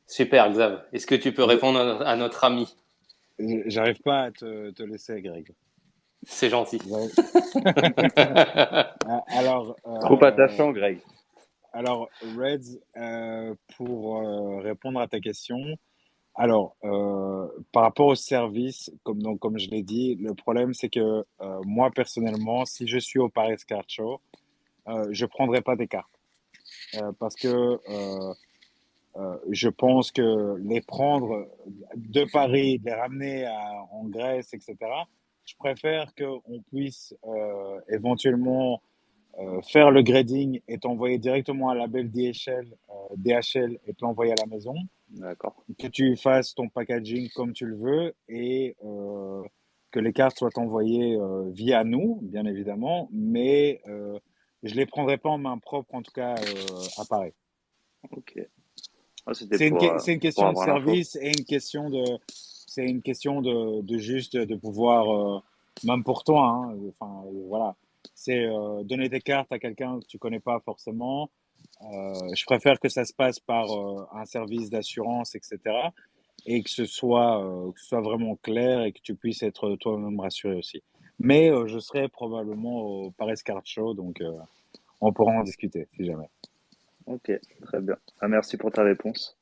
Super, Xav. Est-ce que tu peux Je- répondre à notre ami? J'arrive pas à te laisser, Greg. C'est gentil. J'arrive- Alors, Trop attachant, Greg. alors, Reds, pour répondre à ta question, Alors, par rapport au service, comme je l'ai dit, le problème, c'est que moi, personnellement, si je suis au Paris Card Show, je ne prendrai pas des cartes. Parce que je pense que les prendre de Paris, de les ramener en Grèce, etc., je préfère qu'on puisse éventuellement faire le grading et t'envoyer directement à la belle DHL et te l'envoyer à la maison, D'accord. que tu fasses ton packaging comme tu le veux et que les cartes soient envoyées via nous, bien évidemment, mais je les prendrai pas en main propre, en tout cas à Paris. Ok. Ah, c'était pour C'est une question de avoir l'info. service et c'est une question de juste de pouvoir, même pour toi, hein, enfin voilà, c'est donner des cartes à quelqu'un que tu connais pas forcément. Je préfère que ça se passe par un service d'assurance, etc. Et que ce soit vraiment clair et que tu puisses être toi-même rassuré aussi. Mais je serai probablement au Paris Card Show, donc on pourra en discuter si jamais. Ok, très bien. Ah, merci pour ta réponse.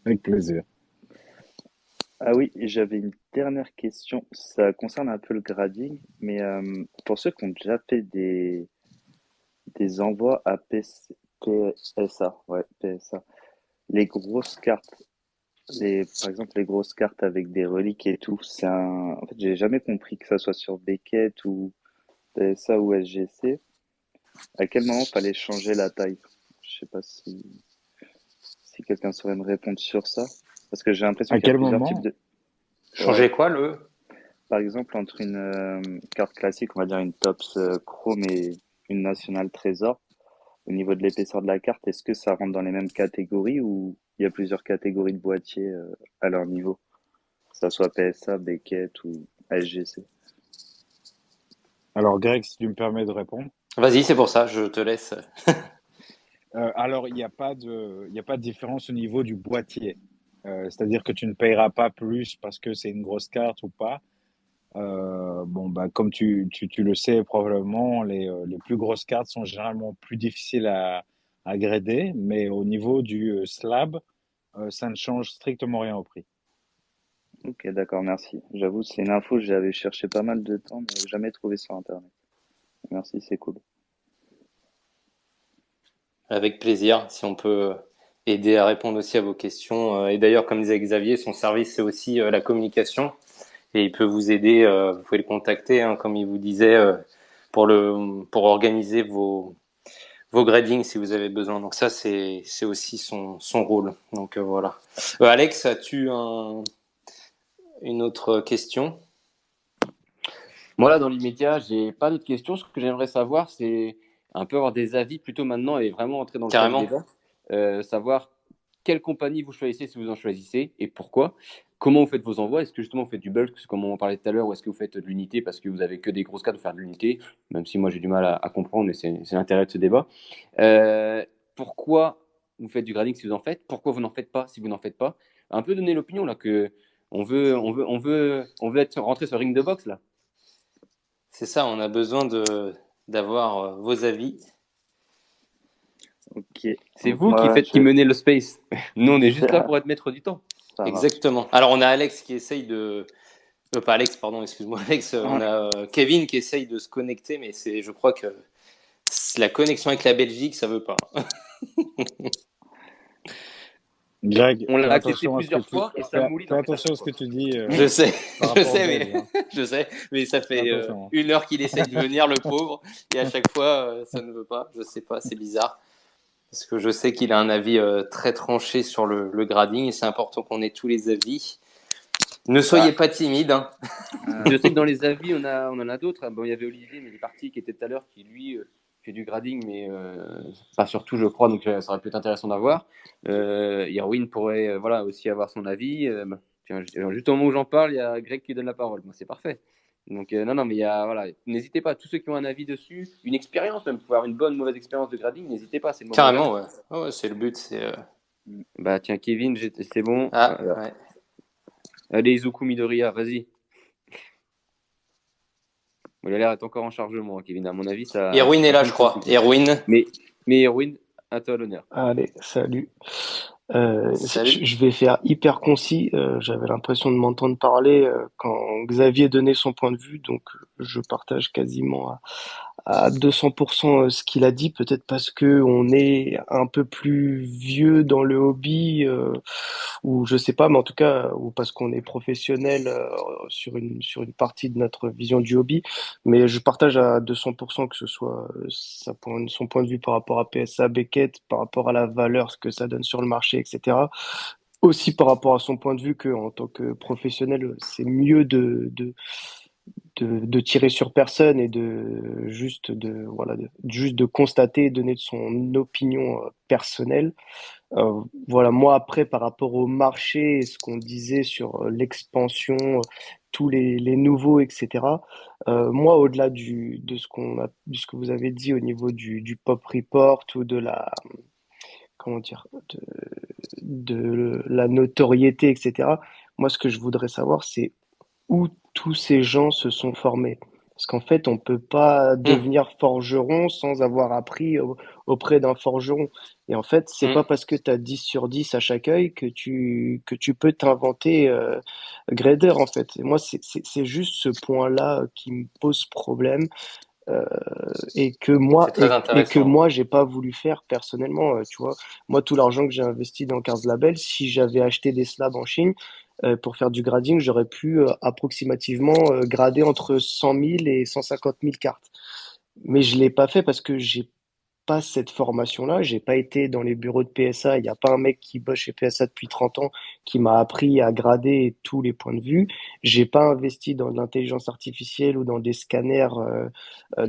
Avec plaisir. Ah oui, et j'avais une dernière question. Ça concerne un peu le grading, mais pour ceux qui ont déjà fait des envois à PSA, ouais, PSA, les grosses cartes, par exemple les grosses cartes avec des reliques et tout, en fait, j'ai jamais compris que ça soit sur Beckett ou PSA ou SGC. À quel moment fallait changer la taille? Je sais pas si quelqu'un saurait me répondre sur ça, parce que j'ai l'impression À qu'il y a quel plusieurs types moment? de. Ouais. Changer quoi, le? Par exemple, entre une carte classique, on va dire une Topps Chrome et une National Trésor, au niveau de l'épaisseur de la carte, est-ce que ça rentre dans les mêmes catégories ou il y a plusieurs catégories de boîtiers à leur niveau, que ça soit PSA, Beckett ou SGC? Alors, Greg, si tu me permets de répondre. Vas-y, c'est pour ça, je te laisse. Alors, il n'y a pas de différence au niveau du boîtier. C'est-à-dire que tu ne payeras pas plus parce que c'est une grosse carte ou pas. Bon, bah, comme tu le sais probablement, les plus grosses cartes sont généralement plus difficiles à grader, mais au niveau du slab, ça ne change strictement rien au prix. Ok, d'accord, merci. J'avoue, c'est une info que j'avais cherché pas mal de temps, mais jamais trouvé sur Internet. Merci, c'est cool. Avec plaisir, si on peut aider à répondre aussi à vos questions. Et d'ailleurs, comme disait Xavier, son service, c'est aussi la communication. Et il peut vous aider, vous pouvez le contacter, hein, comme il vous disait, pour organiser vos gradings si vous avez besoin. Donc ça, c'est aussi son rôle. Donc voilà. Alex, as-tu une autre question? Moi, là, dans l'immédiat, j'ai pas d'autres questions. Ce que j'aimerais savoir, c'est un peu avoir des avis plutôt maintenant et vraiment entrer dans le cas du Carrément. débat. Savoir quelle compagnie vous choisissez si vous en choisissez et pourquoi. Comment vous faites vos envois? Est-ce que justement vous faites du bulk, comme on en parlait tout à l'heure, ou est-ce que vous faites de l'unité parce que vous avez que des grosses cartes de faire de l'unité? Même si moi j'ai du mal à comprendre, mais c'est l'intérêt de ce débat. Pourquoi vous faites du grading si vous en faites? Pourquoi vous n'en faites pas si vous n'en faites pas? Un peu donner l'opinion là que on veut être rentré sur le ring de boxe là. C'est ça, on a besoin d'avoir vos avis. Ok, C'est donc vous moi, qui menez le space. Nous, on est juste là pour être maître du temps. ça marche. Exactement. Alors, on a Alex qui essaye de. Pas Alex, pardon, excuse-moi, Alex. On a Kevin qui essaye de se connecter, mais je crois que la connexion avec la Belgique, ça veut pas. Greg, On l'a accepté plusieurs fois et ça moulit fais dans attention à ce que tu dis Je sais, par je rapport aux sais, Belges, mais hein. je sais, mais ça Fais fait attention, hein. 1 heure qu'il essaye de venir, le pauvre, et à chaque fois, ça ne veut pas. Je sais pas, c'est bizarre. Parce que je sais qu'il a un avis très tranché sur le grading et c'est important qu'on ait tous les avis. Ne soyez pas timide. Hein. Je sais que dans les avis, on en a d'autres. Bon, il y avait Olivier, mais il est parti, qui était tout à l'heure, qui lui fait du grading, mais pas surtout, je crois, donc ça aurait pu être intéressant d'avoir. Irwin pourrait voilà, aussi avoir son avis. Tiens, juste au moment où j'en parle, il y a Greg qui donne la parole. Bon, c'est parfait. Donc, non, mais voilà, n'hésitez pas, tous ceux qui ont un avis dessus, une expérience même, pour avoir une bonne, mauvaise expérience de grading, n'hésitez pas, c'est le moment. Carrément, ouais. Oh, ouais, c'est le but. Bah, tiens, Kevin, c'est bon. Ah, Voilà. ouais. Allez, Izuku Midoriya, vas-y. Bon, il a l'air d'être encore en chargement, Kevin. À mon avis, ça. Erwin est là, je crois. Erwin. Mais Erwin, à toi l'honneur. Allez, salut. Salut. Je vais faire hyper concis. J'avais l'impression de m'entendre parler quand Xavier donnait son point de vue, donc je partage quasiment à 200% ce qu'il a dit, peut-être parce que on est un peu plus vieux dans le hobby, ou je sais pas, mais en tout cas, ou parce qu'on est professionnel sur une partie de notre vision du hobby. Mais je partage à 200% que ce soit son point de vue par rapport à PSA, Beckett, par rapport à la valeur, ce que ça donne sur le marché, etc. Aussi par rapport à son point de vue que en tant que professionnel, c'est mieux de tirer sur personne et juste de constater et donner son opinion personnelle. Voilà, moi après par rapport au marché et ce qu'on disait sur l'expansion, tous les nouveaux, etc. Moi au-delà de ce que vous avez dit au niveau du pop report ou de la comment dire de la notoriété, etc. Moi ce que je voudrais savoir c'est où tous ces gens se sont formés. Parce qu'en fait, on peut pas Hum, devenir forgeron sans avoir appris auprès d'un forgeron. Et en fait, c'est pas hum. parce que tu as 10 sur 10 à chaque œil que tu peux t'inventer grader, en fait. Et moi, c'est juste ce point-là qui me pose problème euh, C'est très et que intéressant. moi j'ai pas voulu faire personnellement, tu vois. Moi tout l'argent que j'ai investi dans 15 labels, si j'avais acheté des slabs en Chine pour faire du grading, j'aurais pu approximativement grader entre 100 000 et 150 000 cartes. Mais je l'ai pas fait parce que j'ai pas cette formation-là. J'ai pas été dans les bureaux de PSA. Il n'y a pas un mec qui bosse chez PSA depuis 30 ans qui m'a appris à grader tous les points de vue. J'ai pas investi dans de l'intelligence artificielle ou dans des scanners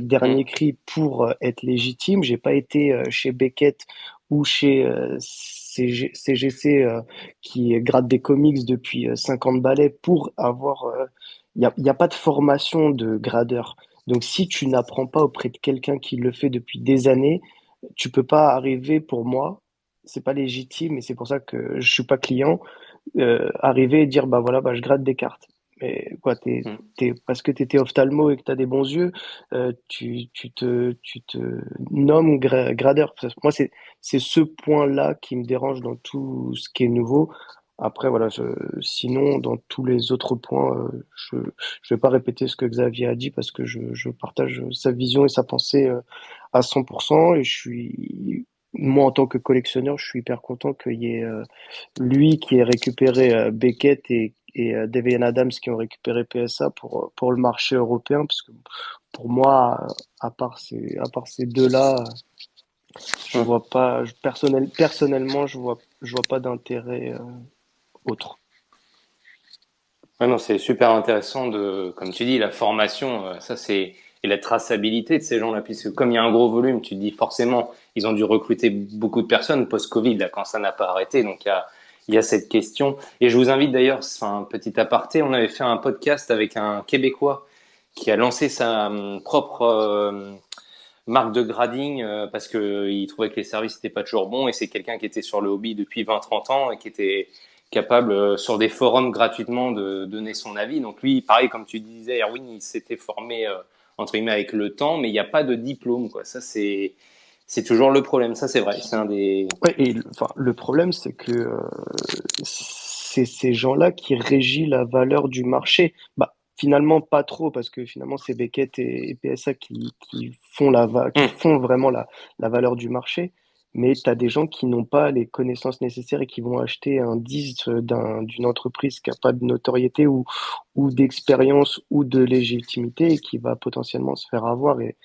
Hum, dernier cri pour être légitime. J'ai pas été chez Beckett ou chez CGC qui grade des comics depuis 50 balais pour avoir. Il y a pas de formation de gradeur. Donc, si tu n'apprends pas auprès de quelqu'un qui le fait depuis des années, tu peux pas arriver pour moi. C'est pas légitime et c'est pour ça que je suis pas client. Arriver et dire bah voilà bah je gratte des cartes. Mais quoi hum. parce que t'étais ophtalmo et que t'as des bons yeux, tu te nommes gradeur. Moi c'est ce point-là qui me dérange dans tout ce qui est nouveau. Après voilà sinon dans tous les autres points je vais pas répéter ce que Xavier a dit parce que je partage sa vision et sa pensée à 100% et je suis moi en tant que collectionneur je suis hyper content qu'il y ait lui qui ait récupéré Beckett et Devian Adams qui ont récupéré PSA pour le marché européen parce que pour moi à part ces deux-là je Hum. vois pas personnellement je vois pas d'intérêt autre. Ouais, non, c'est super intéressant comme tu dis, la formation, ça c'est, et la traçabilité de ces gens-là, puisque comme il y a un gros volume, tu te dis forcément, ils ont dû recruter beaucoup de personnes post-Covid, là, quand ça n'a pas arrêté, donc il y a cette question. Et je vous invite d'ailleurs, c'est un petit aparté, on avait fait un podcast avec un Québécois qui a lancé sa propre marque de grading parce que il trouvait que les services n'étaient pas toujours bons et c'est quelqu'un qui était sur le hobby depuis 20-30 ans et qui était capable sur des forums gratuitement de donner son avis. Donc lui, pareil comme tu disais, Erwin, il s'était formé entre guillemets avec le temps, mais il n'y a pas de diplôme quoi. Ça c'est toujours le problème. Ça c'est vrai. C'est un des. Ouais, et enfin, le problème, c'est que c'est ces gens-là qui régissent la valeur du marché. Bah, finalement, pas trop, parce que finalement, c'est Beckett et PSA qui Hum, font vraiment la valeur du marché. Mais tu as des gens qui n'ont pas les connaissances nécessaires et qui vont acheter un disque d'une entreprise qui n'a pas de notoriété ou d'expérience ou de légitimité et qui va potentiellement se faire avoir. Et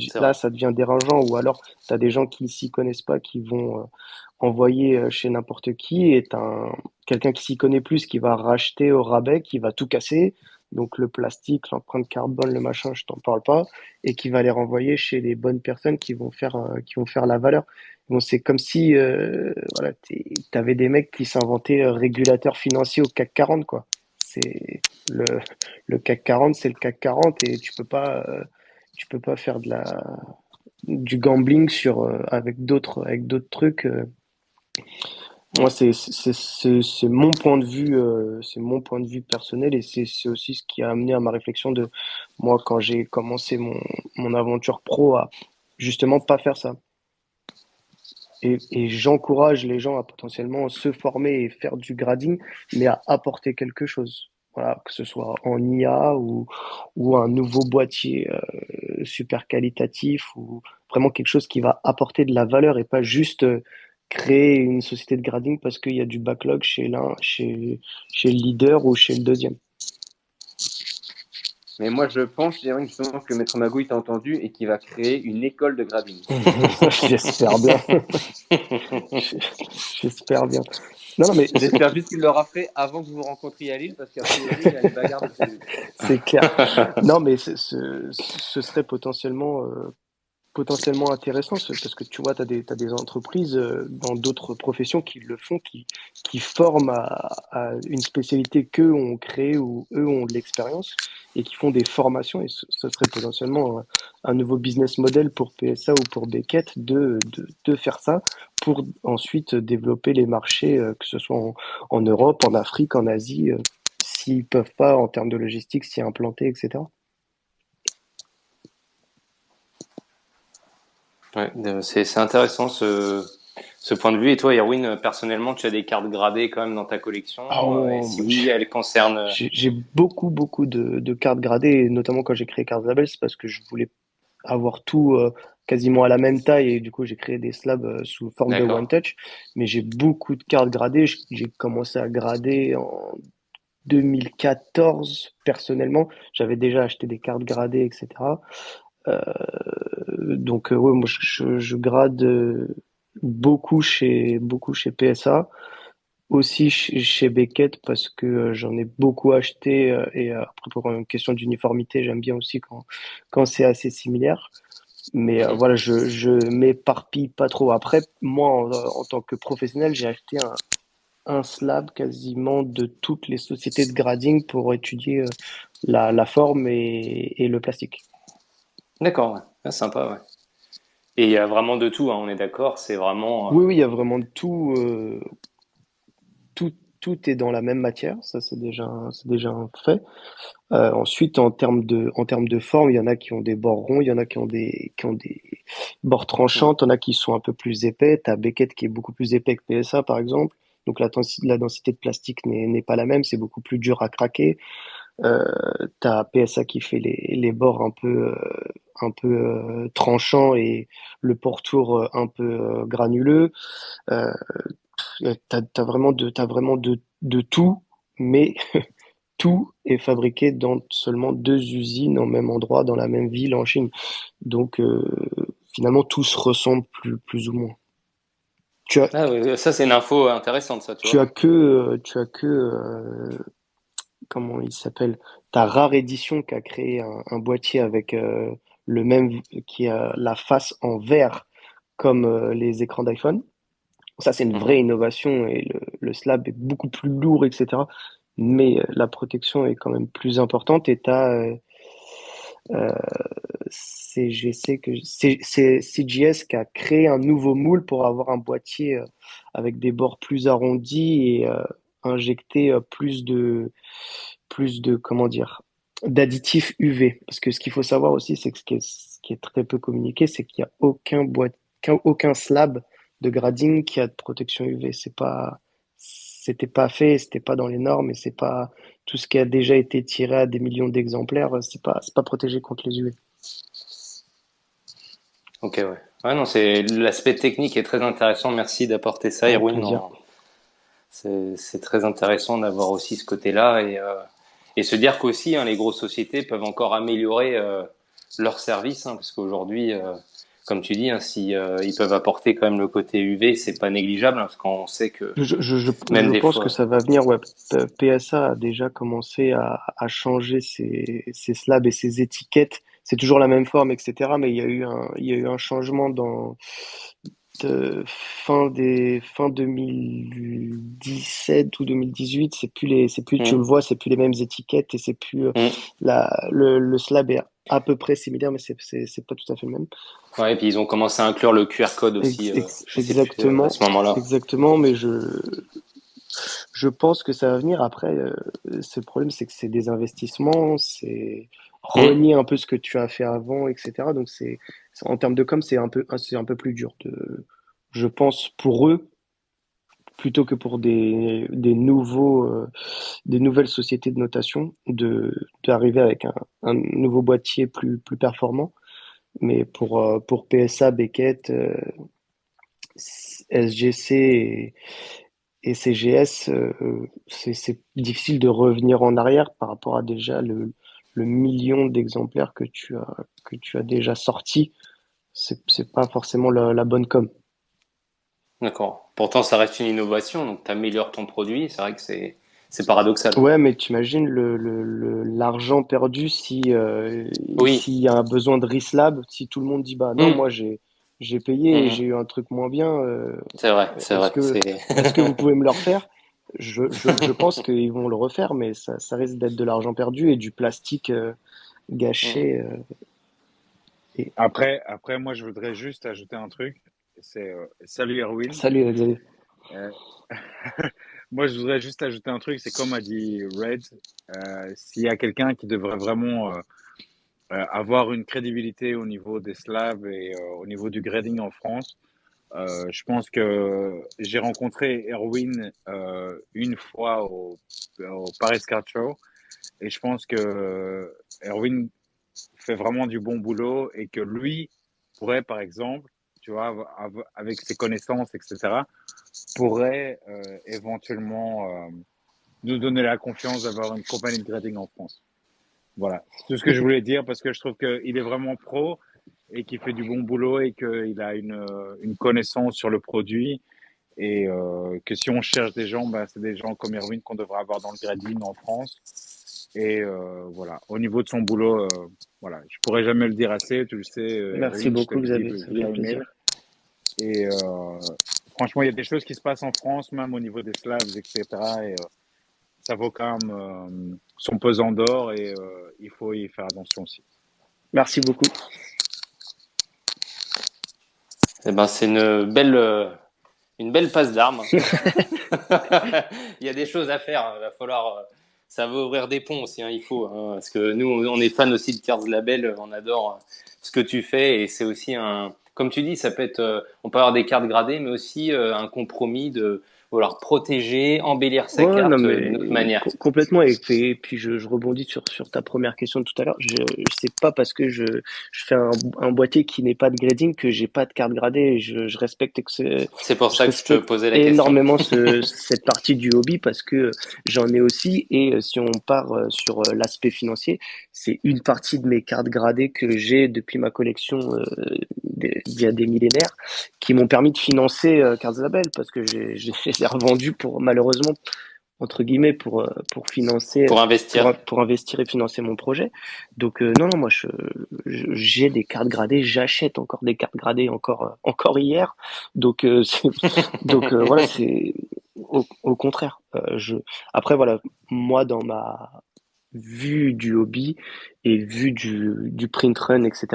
c'est là, vrai. ça devient dérangeant. Ou alors, tu as des gens qui s'y connaissent pas, qui vont envoyer chez n'importe qui, et quelqu'un qui s'y connaît plus, qui va racheter au rabais, qui va tout casser, donc le plastique, l'empreinte carbone, le machin, je t'en parle pas, et qui va les renvoyer chez les bonnes personnes qui vont faire la valeur. Bon, c'est comme si voilà, t'avais des mecs qui s'inventaient régulateurs financiers au CAC 40, quoi. C'est le, le CAC 40, c'est le CAC 40 et tu peux pas faire du gambling avec d'autres trucs. Moi, Hum. c'est mon point de vue, c'est mon point de vue personnel et c'est aussi ce qui a amené à ma réflexion de moi quand j'ai commencé mon aventure pro à justement pas faire ça. Et j'encourage les gens à potentiellement se former et faire du grading, mais à apporter quelque chose. Voilà, que ce soit en IA ou un nouveau boîtier super qualitatif ou vraiment quelque chose qui va apporter de la valeur et pas juste créer une société de grading parce qu'il y a du backlog chez le leader ou chez le deuxième. Mais moi, je pense, Jérémy, justement, que Maître Magouille t'a entendu et qu'il va créer une école de grading. J'espère bien. J'espère bien. Non, non, mais J'espère juste qu'il l'aura fait avant que vous vous rencontriez à Lille, parce qu'a priori, il y a une bagarre de prévu. c'est clair. Non, mais ce serait potentiellement intéressant parce que tu vois, t'as des entreprises dans d'autres professions qui le font, qui forment à une spécialité qu'eux ont créée ou eux ont de l'expérience et qui font des formations et ce serait potentiellement un nouveau business model pour PSA ou pour Beckett de faire ça pour ensuite développer les marchés, que ce soit en Europe, en Afrique, en Asie, s'ils peuvent pas en termes de logistique s'y implanter, etc. Ouais, c'est intéressant ce point de vue. Et toi, Erwin, personnellement, tu as des cartes gradées quand même dans ta Ah, collection. Et si oui, elles concernent. j'ai beaucoup de cartes gradées, et notamment quand j'ai créé Cartes Label, c'est parce que je voulais avoir tout quasiment à la même taille, et du coup j'ai créé des slabs sous forme de One D'accord. Touch. Mais j'ai beaucoup de cartes gradées. J'ai commencé à grader en 2014 personnellement. J'avais déjà acheté des cartes gradées, etc. Euh, donc ouais, moi je grade beaucoup chez PSA. Aussi chez Beckett parce que j'en ai beaucoup acheté et après pour une question d'uniformité, j'aime bien aussi quand c'est assez similaire. Mais Mhm. voilà, je m'éparpille pas trop. Après, moi, en tant que professionnel, j'ai acheté un slab quasiment de toutes les sociétés de grading pour étudier la forme et le plastique. D'accord, ouais. Ah, sympa, ouais. Et il y a vraiment de tout, hein, on est d'accord. C'est vraiment. Oui, oui, il y a vraiment de tout. Tout, tout est dans la même matière, ça c'est déjà un fait. Ensuite, en termes de forme, il y en a qui ont des bords ronds, il y en a qui ont des bords Mhm. tranchants, il y en a qui sont un peu plus épais. T'as Beckett qui est beaucoup plus épais que PSA, par exemple. Donc la densité de plastique n'est pas la même, c'est beaucoup plus dur à craquer. Euh, T'as PSA qui fait les bords un peu tranchants et le pourtour un peu granuleux. Euh, t'as vraiment de tout, mais tout est fabriqué dans seulement deux usines au même endroit, dans la même ville en Chine. Donc, finalement, tout se ressemble plus ou moins. Tu as, Ah, ouais, ça, c'est une info intéressante, ça, tu vois. tu as que, comment il s'appelle? Ta rare édition qui a créé un boîtier avec le même, qui a la face en verre comme les écrans d'iPhone. Ça, c'est une vraie Mhm. innovation et le slab est beaucoup plus lourd, etc. Mais la protection est quand même plus importante et euh, c'est CGS qui a créé un nouveau moule pour avoir un boîtier avec des bords plus arrondis et injecter comment dire, d'additifs UV. Parce que ce qu'il faut savoir aussi, c'est que ce qui est très peu communiqué, c'est qu'il n'y a aucun slab de grading qui a de protection UV. C'était pas fait, c'était pas dans les normes et c'est pas tout ce qui a déjà été tiré à des millions d'exemplaires, c'est pas protégé contre les UV. Ok, ouais. Ouais, non, c'est l'aspect technique est très intéressant. Merci d'apporter ça, Avec Erwin. plaisir. C'est très intéressant d'avoir aussi ce côté-là et se dire qu'aussi hein, les grosses sociétés peuvent encore améliorer leurs services hein, parce qu'aujourd'hui, comme tu dis, hein, si ils peuvent apporter quand même le côté UV, c'est pas négligeable hein, parce qu'on sait que même Je des pense que fois. ça va venir. Ouais. PSA a déjà commencé à changer ses slabs et ses étiquettes. C'est toujours la même forme, etc. Mais il y a eu un changement fin 2017 ou 2018. Tu le Hum, vois, c'est plus les mêmes étiquettes et c'est plus hum. le slab est à peu près similaire, mais c'est pas tout à fait le même. Ouais, et puis ils ont commencé à inclure le QR code aussi. Je sais plus à Exactement, ce moment-là. exactement. Mais je pense que ça va venir. Après, le problème, c'est que c'est des investissements, c'est Hum. renier un peu ce que tu as fait avant, etc. Donc en termes de com, c'est un peu plus dur je pense, pour eux, plutôt que pour des nouvelles sociétés de notation, d'arriver avec un nouveau boîtier plus performant. Mais pour PSA, Beckett, SGC et CGS, c'est difficile de revenir en arrière par rapport à déjà le million d'exemplaires que tu as déjà sorti. C'est pas forcément la bonne com. D'accord. Pourtant, ça reste une innovation, donc tu améliores ton produit. C'est vrai que c'est paradoxal. Ouais, mais tu imagines l'argent perdu si Oui. s'il y a un besoin de Rislab, si tout le monde dit bah non, Hmm. moi j'ai payé et Mhm. j'ai eu un truc moins bien, C'est vrai, c'est est-ce vrai. que C'est est-ce que vous pouvez me le refaire? Je pense qu'ils vont le refaire, mais ça risque d'être de l'argent perdu et du plastique Mhm. gâché. Et Après, moi, je voudrais juste ajouter un truc. C'est salut Erwin. salut Xavier. Euh, Moi, je voudrais juste ajouter un truc. C'est comme a dit Red. S'il y a quelqu'un qui devrait vraiment avoir une crédibilité au niveau des slabs et au niveau du grading en France, je pense que j'ai rencontré Erwin une fois au Paris Car Show et je pense que Erwin fait vraiment du bon boulot et que lui pourrait, par exemple, tu vois, avec ses connaissances, etc., pourrait éventuellement nous donner la confiance d'avoir une compagnie de grading en France. Voilà, c'est tout ce que je voulais dire parce que je trouve qu'il est vraiment pro et qu'il fait du bon boulot et qu'il a une connaissance sur le produit et que si on cherche des gens, bah, c'est des gens comme Erwin qu'on devrait avoir dans le grading en France. Et voilà, au niveau de son boulot, voilà, je pourrais jamais le dire assez. Tu le sais, Merci Erwin, je te beaucoup le dis Xavier, ça fait via plaisir. email. Et franchement, il y a des choses qui se passent en France, même au niveau des Slavs, etc. Et ça vaut quand même son pesant d'or et il faut y faire attention aussi. Merci beaucoup. Eh ben, c'est une belle passe d'armes. Il y a des choses à faire. Il va falloir. Ça va ouvrir des ponts aussi. Hein, il faut. Hein, parce que nous, on est fan aussi de Cards Label. On adore ce que tu fais et c'est aussi un. Comme tu dis, ça peut être. On peut avoir des cartes gradées, mais aussi un compromis de vouloir protéger, embellir sa Ouais, non, carte d'une mais autre manière. complètement. Et puis je rebondis sur ta première question de tout à l'heure. C'est pas parce que je fais un boîtier qui n'est pas de grading que j'ai pas de carte gradée. Je respecte C'est pour je ça que je te respecte posais la question. énormément cette partie du hobby parce que j'en ai aussi. Et si on part sur l'aspect financier, c'est une partie de mes cartes gradées que j'ai depuis ma collection d'il y a des millénaires qui m'ont permis de financer Cards Label parce que je les ai revendus pour malheureusement entre guillemets pour financer Pour investir. pour investir et financer mon projet. Donc non non moi j'ai des cartes gradées, j'achète encore des cartes gradées encore hier. Donc voilà c'est au contraire je après voilà moi dans ma vue du hobby et vue du print run, etc.,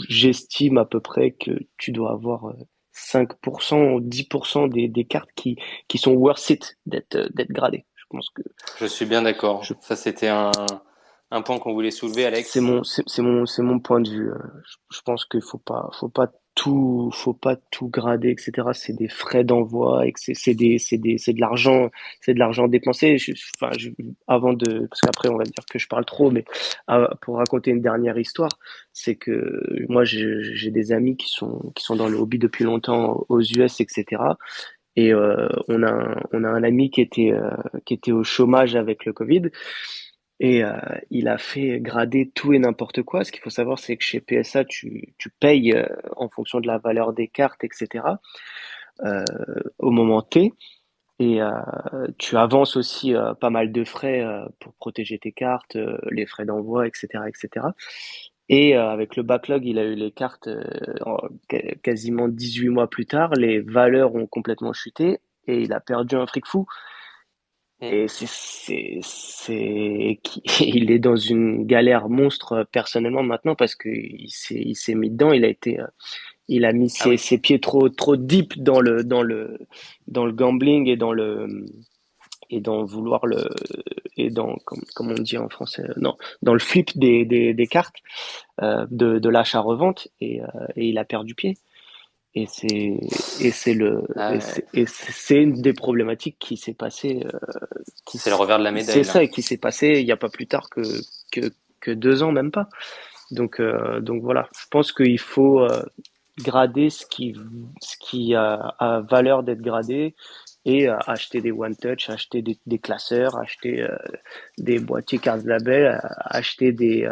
j'estime à peu près que tu dois avoir 5% ou 10% des cartes qui sont worth it d'être gradées. Je pense que Je suis bien d'accord. je, Ça, c'était un point qu'on voulait soulever, c'est Alex. c'est mon point de vue. Je pense qu'il faut pas tout grader, etc. C'est des frais d'envoi et que c'est de l'argent dépensé. Enfin, avant de, parce qu'après on va dire que je parle trop, mais pour raconter une dernière histoire, c'est que moi j'ai des amis qui sont dans le hobby depuis longtemps aux US, etc. Et on a un ami qui était au chômage avec le Covid et il a fait grader tout et n'importe quoi. Ce qu'il faut savoir, c'est que chez PSA, tu payes en fonction de la valeur des cartes, etc. euh, au moment T. Et tu avances aussi pas mal de frais pour protéger tes cartes, les frais d'envoi, etc., etc. Et avec le backlog, il a eu les cartes quasiment 18 mois plus tard. Les valeurs ont complètement chuté et il a perdu un fric fou. Mm. Et il est dans une galère monstre personnellement maintenant parce que il s'est mis dedans, il a mis Ah oui. ses pieds trop deep dans le gambling et dans vouloir et dans, comme on dit en français, non, dans le flip des cartes, de l'achat-revente et il a perdu pied. Et Ouais, c'est une des problématiques qui s'est passée, c'est le revers de la c'est médaille ça, là. et qui s'est passé il n'y a pas plus tard que, que 2 ans, même pas. Donc voilà, je pense qu'il faut grader ce qui a valeur d'être gradé et acheter des one touch, acheter des classeurs, acheter des boîtiers cartes label, acheter des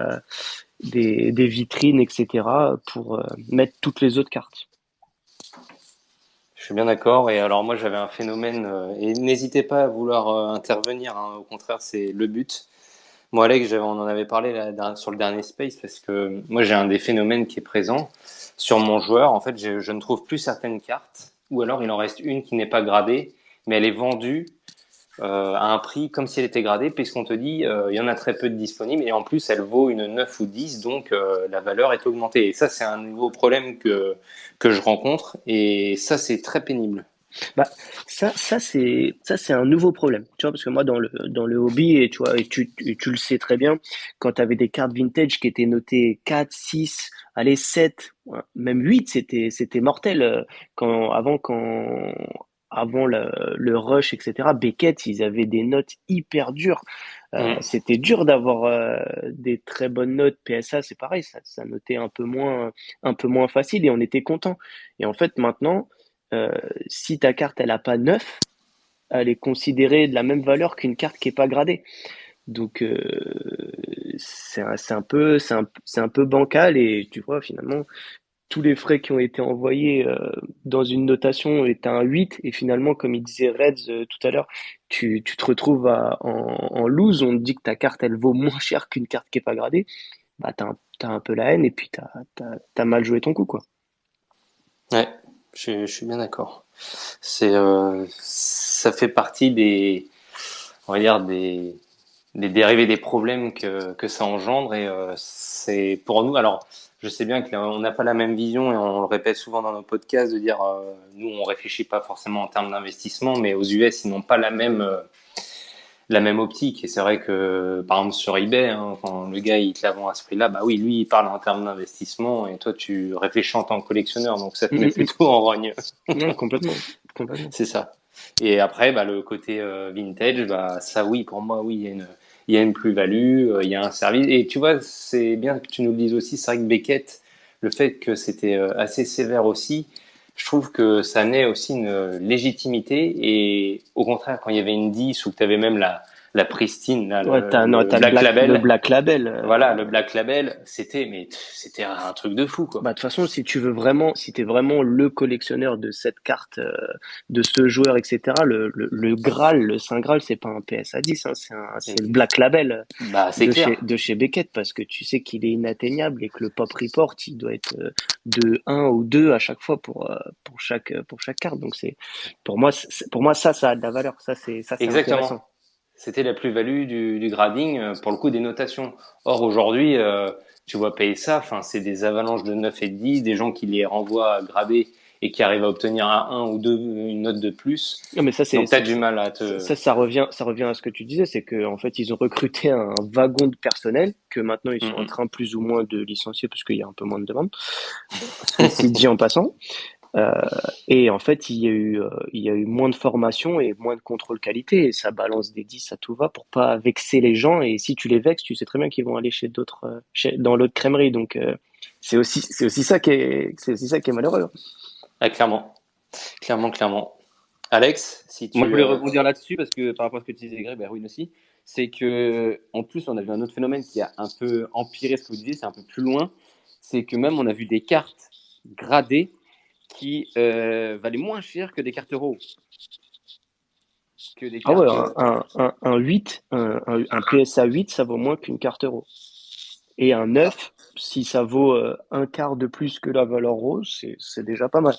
vitrines, etc. pour mettre toutes les autres cartes. Je suis bien d'accord. Et alors moi j'avais un phénomène et n'hésitez pas à vouloir intervenir, hein. Au contraire, c'est le but. Moi, Alex, on en avait parlé sur le dernier space parce que moi j'ai un des phénomènes qui est présent sur mon joueur. En fait, je ne trouve plus certaines cartes, ou alors il en reste une qui n'est pas gradée, mais elle est vendue à un prix comme si elle était gradée, puisqu'on te dit il y en a très peu de disponibles et en plus elle vaut une 9 ou 10, donc la valeur est augmentée. Et ça, c'est un nouveau problème que je rencontre et ça, c'est très pénible. Bah, ça c'est un nouveau problème, tu vois, parce que moi dans le hobby et tu vois et tu le sais très bien, quand tu avais des cartes vintage qui étaient notées 4, 6, allez 7, ouais, même 8, c'était mortel avant le rush, etc. Beckett, ils avaient des notes hyper dures. Mm. C'était dur d'avoir des très bonnes notes. PSA, c'est pareil, ça notait un peu moins facile et on était content. Et en fait, maintenant, euh, si ta carte elle a pas 9, elle est considérée de la même valeur qu'une carte qui est pas gradée. Donc c'est un peu bancal et tu vois finalement tous les frais qui ont été envoyés dans une notation est un 8 et finalement comme il disait Reds tout à l'heure, tu te retrouves en lose, on te dit que ta carte elle vaut moins cher qu'une carte qui est pas gradée, bah t'as un peu la haine et puis t'as mal joué ton coup quoi. Ouais, je suis bien d'accord. Ça fait partie on va dire des dérivés des problèmes que ça engendre et c'est pour nous. Alors, je sais bien qu'on n'a pas la même vision et on le répète souvent dans nos podcasts de dire nous on réfléchit pas forcément en termes d'investissement, mais aux US ils n'ont pas la même optique et c'est vrai que par exemple sur eBay, hein, quand le gars il te la vend à ce prix-là, bah oui lui il parle en termes d'investissement et toi tu réfléchis en tant que collectionneur, donc ça te met Mm. plutôt en rogne. Non, complètement, complètement. C'est ça. Et après, bah, le côté vintage, bah, ça oui, pour moi, oui, il y a une plus-value, il y a un service. Et tu vois, c'est bien que tu nous le dises aussi, c'est vrai que Beckett, le fait que c'était assez sévère aussi, je trouve que ça naît aussi une légitimité. Et au contraire, quand il y avait une 10 ou que tu avais même la pristine, là, Ouais, non, le t'as Black le Label, Black Label. voilà, le Black Label, c'était un truc de fou, quoi. Bah, de toute façon, si tu veux vraiment, si t'es vraiment le collectionneur de cette carte, de ce joueur, etc., le Graal, le Saint Graal, c'est pas un PSA 10, hein, c'est le Black Label Bah, c'est clair. de chez Beckett, parce que tu sais qu'il est inatteignable et que le Pop Report, il doit être de 1 ou 2 à chaque fois pour chaque carte. Donc pour moi, ça a de la valeur. Ça, c'est Exactement. intéressant. C'était la plus-value du grading, pour le coup des notations. Or aujourd'hui, tu vois payer ça, enfin c'est des avalanches de 9 et de 10, des gens qui les renvoient à grader et qui arrivent à obtenir à un ou deux une note de plus. Non, mais Donc tu as du mal à te. ça revient à ce que tu disais, c'est que en fait, ils ont recruté un wagon de personnel que maintenant ils sont en Mhm. train plus ou moins de licencier parce qu'il y a un peu moins de demandes. Ceci dit en passant. Euh, et en fait, il y a eu moins de formation et moins de contrôle qualité et ça balance des 10 à tout va pour pas vexer les gens. Et si tu les vexes, tu sais très bien qu'ils vont aller chez d'autres, dans l'autre crèmerie. Donc, c'est aussi ça qui est malheureux. Ah, clairement, clairement, clairement. Alex, si Moi, je tu. voulais rebondir là-dessus parce que par rapport à ce que tu disais, Greg, Berwin aussi, c'est que en plus, on a vu un autre phénomène qui a un peu empiré ce que vous disiez, c'est un peu plus loin. C'est que même on a vu des cartes gradées qui valaient moins cher que des cartes euros, que des Ah ouais, cartes. un 8, un PSA 8, ça vaut moins qu'une carte euro. Et un 9, si ça vaut un quart de plus que la valeur rose, c'est déjà pas mal.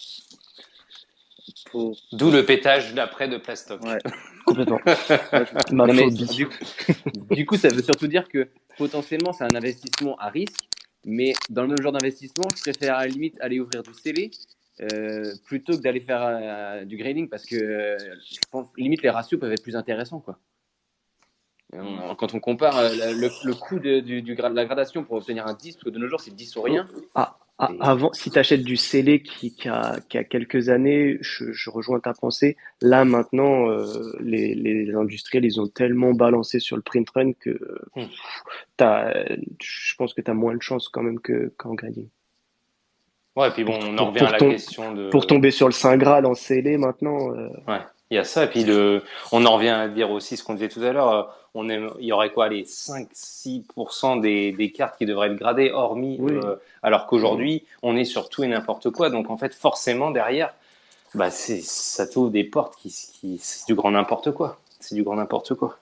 Pour, D'où le pétage d'après de Plastoc. ouais, Complètement. moi, Ma Non, mais phobie. du coup, ça veut surtout dire que potentiellement, c'est un investissement à risque, mais dans le même genre d'investissement, je préfère à la limite aller ouvrir du scellé plutôt que d'aller faire du grading parce que je pense limite les ratios peuvent être plus intéressants, quoi. Quand on compare le coût de la gradation pour obtenir un 10, parce que de nos jours c'est 10 ou rien. Avant, si tu achètes du scellé qui a quelques années, je rejoins ta pensée. Là, maintenant, les industriels, ils ont tellement balancé sur le print run que Hmm. je pense que tu as moins de chance quand même qu'en grading. Ouais, et puis bon, Pour, on en pour, revient à pour, la tom- question pour de. tomber sur le Saint Graal en scellé maintenant. Ouais, il y a ça. Et puis on en revient à dire aussi ce qu'on disait tout à l'heure. Il y aurait quoi, les 5-6% des cartes qui devraient être gradées, hormis, Oui. alors qu'aujourd'hui, on est sur tout et n'importe quoi. Donc en fait, forcément, derrière, bah, ça t'ouvre des portes c'est du grand n'importe quoi. C'est du grand n'importe quoi.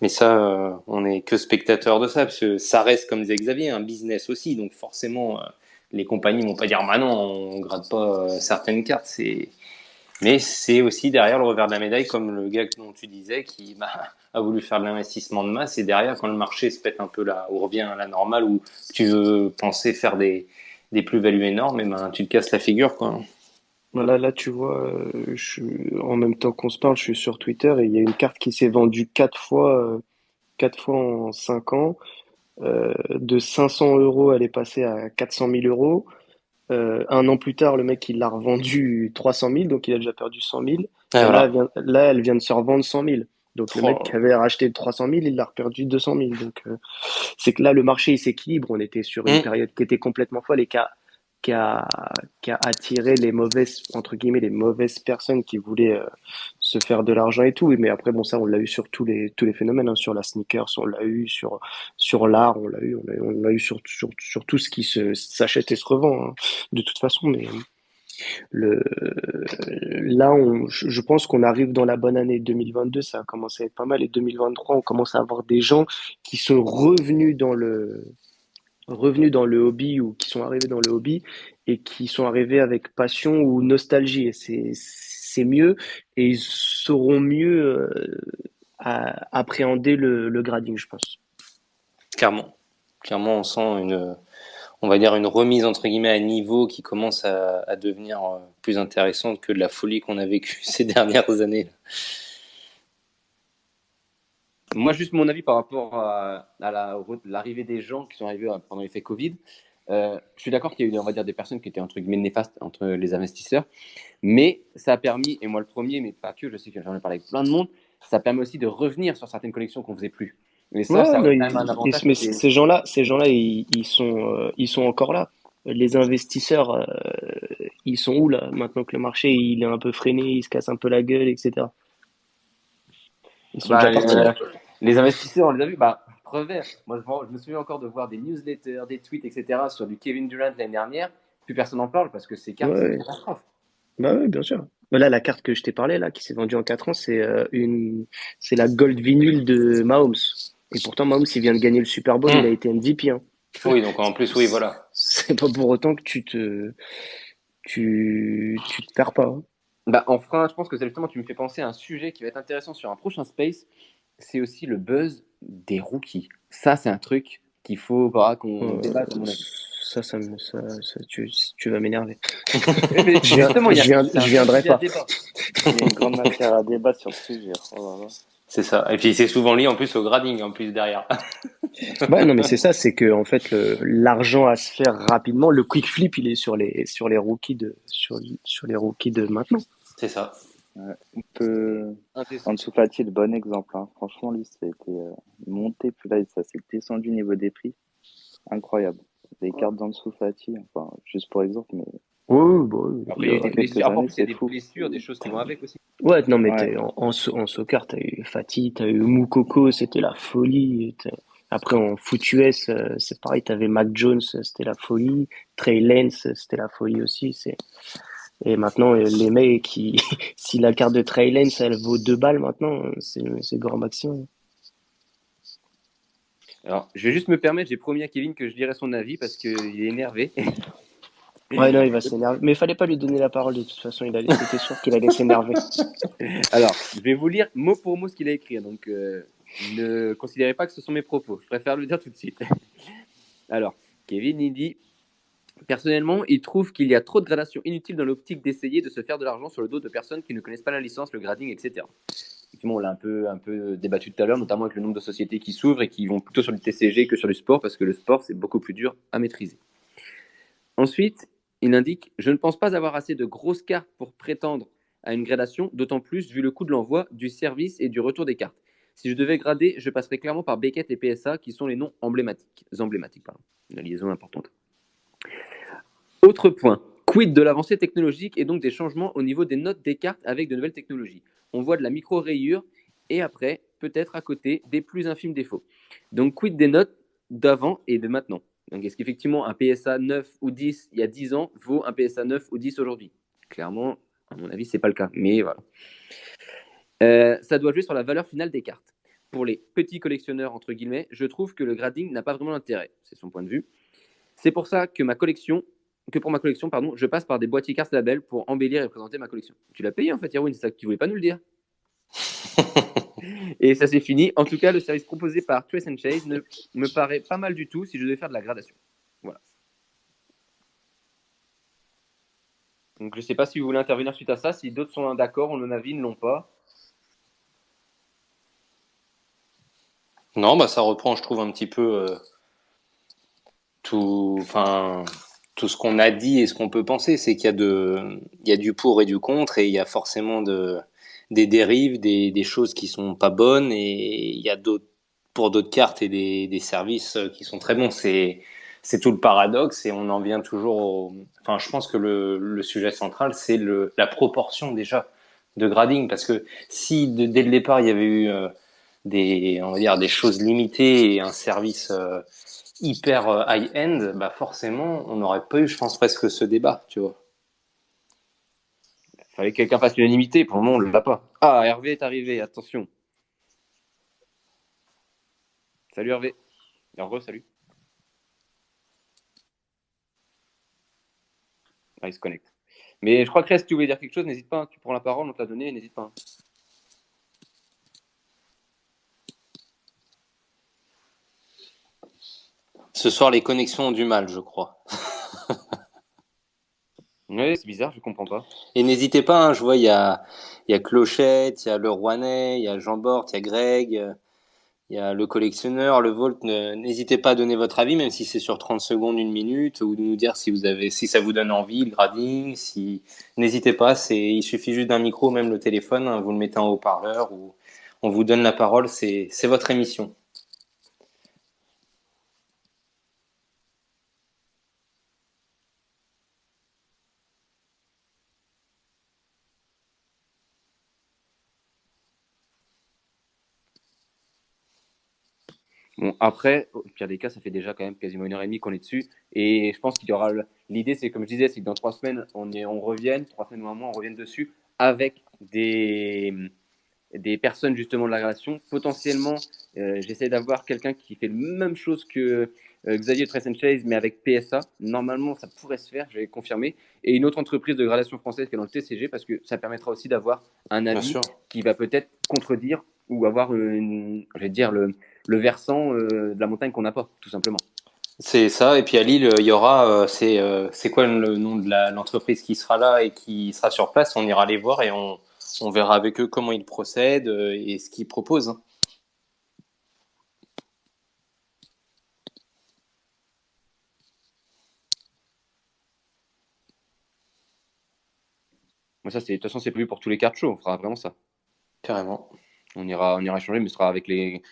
Mais ça, on n'est que spectateur de ça, parce que ça reste, comme disait Xavier, un business aussi. Donc forcément, les compagnies vont pas dire, bah non, on grade pas certaines cartes. Mais c'est aussi derrière le revers de la médaille, comme le gars dont tu disais, qui a voulu faire de l'investissement de masse. Et derrière, quand le marché se pète un peu là, ou revient à la normale, où tu veux penser faire des plus-values énormes, et ben, tu te casses la figure, quoi. Voilà, là, tu vois, en même temps qu'on se parle, je suis sur Twitter et il y a une carte qui s'est vendue quatre fois en 5 ans. De 500 euros, elle est passée à 400 000 euros. 1 an plus tard, le mec, il l'a revendue 300 000, donc il a déjà perdu 100 000. Et Et là, voilà. elle vient de se revendre 100 000. Donc le mec qui Oh. avait racheté 300 000, il l'a reperdu 200 000. Donc c'est que là, le marché, il s'équilibre. On était sur une Hum. période qui était complètement folle et qui a, qui a attiré les mauvaises, entre guillemets, les mauvaises personnes qui voulaient se faire de l'argent et tout. Oui, mais après, bon, ça, on l'a eu sur tous les phénomènes, hein. Sur la sneakers, on l'a eu, sur l'art, on l'a eu sur tout ce qui s'achète et se revend, hein, de toute façon. Mais le, là, je pense qu'on arrive dans la bonne année 2022. Ça a commencé à être pas mal. Et 2023, on commence à avoir des gens qui sont revenus dans le hobby ou qui sont arrivés dans le hobby et qui sont arrivés avec passion ou nostalgie. Et c'est mieux et ils sauront mieux appréhender le grading, je pense. Clairement. Clairement, on sent on va dire une remise entre guillemets à niveau qui commence à devenir plus intéressante que de la folie qu'on a vécue ces dernières années. Moi, juste mon avis par rapport à l'arrivée des gens qui sont arrivés pendant l'effet Covid. Je suis d'accord qu'il y a eu, on va dire, des personnes qui étaient entre guillemets néfastes entre les investisseurs, mais ça a permis, et moi le premier, mais pas que, je sais que j'en ai parlé avec plein de monde, ça permet aussi de revenir sur certaines collections qu'on faisait plus. Et ça Ouais, a non, quand même un avantage. mais ces gens-là, ils sont encore là. Les investisseurs, ils sont où là maintenant que le marché il est un peu freiné, il se casse un peu la gueule, etc. Ils sont Bah, déjà partis. les investisseurs, on les a vus. Bah, Prevert, moi je me souviens encore de voir des newsletters, des tweets, etc. sur du Kevin Durant l'année dernière. Plus personne n'en parle parce que ces cartes, c'est une Ouais, catastrophe. bah ouais, bien sûr. Mais là, la carte que je t'ai parlé là, qui s'est vendue en 4 ans, c'est la Gold Vinyl de Mahomes. Et pourtant, Mahomes, il vient de gagner le Super Bowl, il a été MVP, hein. Oui, donc en plus, oui, voilà. C'est pas pour autant que tu te perds pas, hein. Bah, enfin, je pense que justement, tu me fais penser à un sujet qui va être intéressant sur un prochain Space. C'est aussi le buzz des rookies. Ça, c'est un truc qu'il faut qu'on Euh, débatte, à mon avis. tu vas m'énerver. Mais justement, c'est un Je vrai viendrai sujet à pas. débat. Il y a une grande matière à débat sur ce sujet. Oh là là. C'est ça. Et puis c'est souvent lié en plus au grading en plus derrière. Ouais, non, mais c'est ça, c'est que en fait, l'argent à se faire rapidement, le quick flip, il est sur les rookies sur les rookies de maintenant. C'est ça. Ouais. On peut... Intéressant. Ansu Fati, le bon exemple, hein. Franchement, lui, ça a été monté, puis là, ça s'est descendu au niveau des prix. Incroyable. Les cartes d'Ansu Fati, enfin, juste pour exemple, mais Ouais, bon, Après, il y a eu des quelques blessures. Après, en années, plus, il y a c'est des fou. blessures, des choses qui vont avec aussi. ouais, non, mais Ouais. en soccer, t'as eu Fati, t'as eu Moukoko, c'était la folie. Après, en foot US, c'est pareil, t'avais Mac Jones, c'était la folie. Trey Lance, c'était la folie aussi. Et maintenant, les mecs si la carte de Trey Lance, elle vaut 2 balles maintenant, c'est grand maximum. Alors, je vais juste me permettre, j'ai promis à Kevin que je dirais son avis parce qu'il est énervé. Ouais, non, il va s'énerver. Mais il fallait pas lui donner la parole de toute façon. C'était sûr qu'il allait s'énerver. Alors, je vais vous lire mot pour mot ce qu'il a écrit. Donc, ne considérez pas que ce sont mes propos. Je préfère le dire tout de suite. Alors, Kevin, il dit personnellement, il trouve qu'il y a trop de gradations inutiles dans l'optique d'essayer de se faire de l'argent sur le dos de personnes qui ne connaissent pas la licence, le grading, etc. Effectivement, on l'a un peu débattu tout à l'heure, notamment avec le nombre de sociétés qui s'ouvrent et qui vont plutôt sur du TCG que sur du sport, parce que le sport, c'est beaucoup plus dur à maîtriser. Ensuite, il indique « Je ne pense pas avoir assez de grosses cartes pour prétendre à une gradation, d'autant plus vu le coût de l'envoi, du service et du retour des cartes. Si je devais grader, je passerais clairement par Beckett et PSA, qui sont les noms emblématiques. La liaison importante. Autre point, quid de l'avancée technologique et donc des changements au niveau des notes des cartes avec de nouvelles technologies. On voit de la micro-rayure et après, peut-être à côté, des plus infimes défauts. Donc quid des notes d'avant et de maintenant. Donc est-ce qu'effectivement un PSA 9 ou 10 il y a 10 ans vaut un PSA 9 ou 10 aujourd'hui? Clairement, à mon avis, c'est pas le cas. Mais voilà. Ça doit jouer sur la valeur finale des cartes. Pour les petits collectionneurs, entre guillemets, je trouve que le grading n'a pas vraiment d'intérêt. C'est son point de vue. C'est pour ça que pour ma collection, je passe par des boîtiers cartes label pour embellir et présenter ma collection. Tu l'as payé en fait, Erwin, c'est ça que tu voulais pas nous le dire. Et ça c'est fini. En tout cas, le service proposé par Trace and Chase me paraît pas mal du tout si je devais faire de la gradation. Voilà. Donc je sais pas si vous voulez intervenir suite à ça, si d'autres sont d'accord, ont le même avis, ne l'ont pas. Non, bah ça reprend, je trouve, un petit peu tout ce qu'on a dit et ce qu'on peut penser. C'est qu'il y a du pour et du contre, et il y a forcément des dérives, des choses qui sont pas bonnes, et il y a pour d'autres cartes et des services qui sont très bons. C'est tout le paradoxe, et on en vient toujours je pense que le sujet central, c'est la proportion déjà de grading, parce que si dès le départ il y avait eu on va dire des choses limitées et un service hyper high-end, bah forcément, on n'aurait pas eu, je pense, presque ce débat, tu vois. Il fallait que quelqu'un fasse l'unanimité, pour le moment, on ne l'a pas. Ah, Hervé est arrivé, attention. Salut Hervé. Salut. Ah, il se connecte. Mais je crois que si tu voulais dire quelque chose, n'hésite pas, tu prends la parole, on te l'a donné, n'hésite pas. Ce soir, les connexions ont du mal, je crois. Oui, c'est bizarre, je comprends pas. Et n'hésitez pas, hein, je vois, il y a Clochette, il y a le Rouennais, il y a Jean Bort, il y a Greg, il y a le collectionneur, le Volt. N'hésitez pas à donner votre avis, même si c'est sur 30 secondes, 1 minute, ou de nous dire si ça vous donne envie, le grading. N'hésitez pas, il suffit juste d'un micro, même le téléphone, hein, vous le mettez en haut-parleur, ou on vous donne la parole, c'est votre émission. Bon, après, au pire des cas, ça fait déjà quand même quasiment 1h30 qu'on est dessus. Et je pense qu'il y aura. L'idée, c'est comme je disais, c'est que dans 3 semaines, on revienne, 3 semaines ou un mois, on revienne dessus avec des personnes justement de la gradation. Potentiellement, j'essaie d'avoir quelqu'un qui fait la même chose que Xavier Trace and Chase, mais avec PSA. Normalement, ça pourrait se faire, je vais confirmer. Et une autre entreprise de gradation française qui est dans le TCG, parce que ça permettra aussi d'avoir un avis qui va peut-être contredire ou avoir, je vais dire, le versant de la montagne qu'on n'a pas, tout simplement. C'est ça, et puis à Lille, il y aura, c'est quoi le nom de l'entreprise qui sera là et qui sera sur place? On ira les voir et on verra avec eux comment ils procèdent et ce qu'ils proposent. Moi, ça, de toute façon, c'est prévu pour tous les cartes shows, on fera vraiment ça. Carrément. On ira échanger, mais ce sera avec les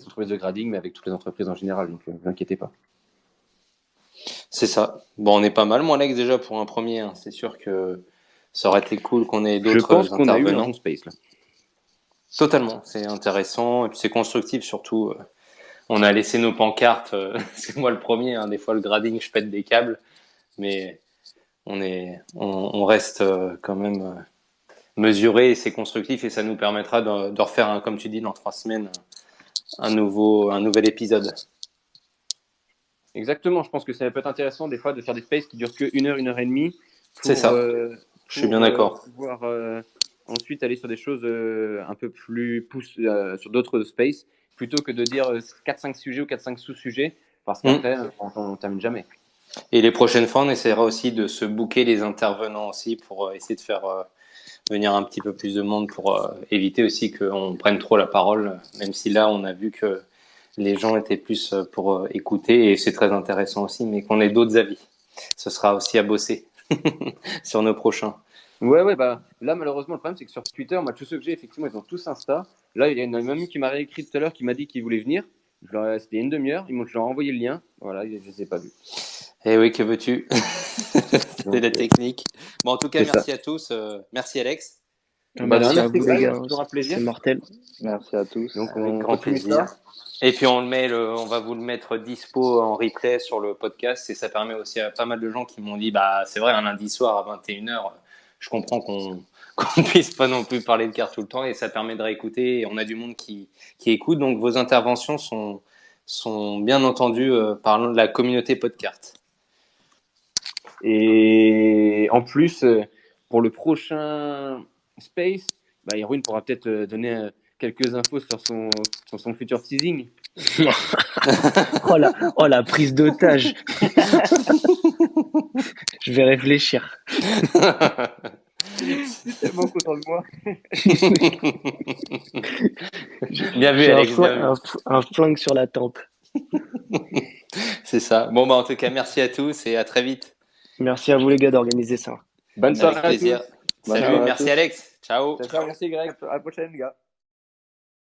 entreprises de grading, mais avec toutes les entreprises en général, donc ne vous inquiétez pas. C'est ça. Bon, on est pas mal, moi, Alex, déjà pour un premier. Hein. C'est sûr que ça aurait été cool qu'on ait d'autres intervenants. Je pense qu'on a eu un bon space, là. Totalement, c'est intéressant, et puis c'est constructif surtout. On a laissé nos pancartes, parce que moi, le premier, hein, des fois, le grading, je pète des câbles, mais on reste quand même mesuré, et c'est constructif, et ça nous permettra de refaire, comme tu dis, dans 3 semaines, un nouvel épisode. Exactement, je pense que ça peut être intéressant des fois de faire des spaces qui durent que 1 heure, 1h30. C'est ça, je suis bien d'accord. Pouvoir ensuite aller sur des choses un peu plus poussées, sur d'autres spaces, plutôt que de dire 4-5 sujets ou 4-5 sous-sujets, parce qu'après, on ne termine jamais. Et les prochaines fois, on essaiera aussi de se booker les intervenants aussi pour essayer de faire venir un petit peu plus de monde pour éviter aussi qu'on prenne trop la parole, même si là, on a vu que les gens étaient plus pour écouter, et c'est très intéressant aussi, mais qu'on ait d'autres avis. ce sera aussi à bosser sur nos prochains. Ouais, bah là, malheureusement, le problème, c'est que sur Twitter, moi, tous ceux que j'ai, effectivement, ils ont tous Insta. Là, il y a une amie qui m'a réécrit tout à l'heure qui m'a dit qu'il voulait venir. C'était une demi-heure. Je leur ai envoyé le lien. Voilà, je ne les ai pas vus. Eh oui, que veux-tu? C'était la technique. Bon, en tout cas, C'est merci à tous. Merci, Alex. Merci à vous, les Greg, gars. c'est toujours un plaisir. C'est mortel. Merci à tous. Donc, Avec on grand continue plaisir. ça. Et puis on va vous le mettre dispo en replay sur le podcast et ça permet aussi à pas mal de gens qui m'ont dit bah c'est vrai un lundi soir à 21h, je comprends qu'on puisse pas non plus parler de cartes tout le temps et ça permet de réécouter et on a du monde qui écoute donc vos interventions sont bien entendues par la communauté podcast. Et en plus, pour le prochain Space, bah, Irwin pourra peut-être donner quelques infos sur son futur teasing. Oh la prise d'otage. Je vais réfléchir. Je suis tellement content de moi. Bien vu, J'ai Alex. un flingue sur la tempe. C'est ça. Bon, bah, en tout cas, merci à tous et à très vite. Merci à vous, les gars, d'organiser ça. Bonne soirée Avec plaisir. à tous. Salut, merci Alex. Ciao. Ciao, merci Greg. À la prochaine, gars.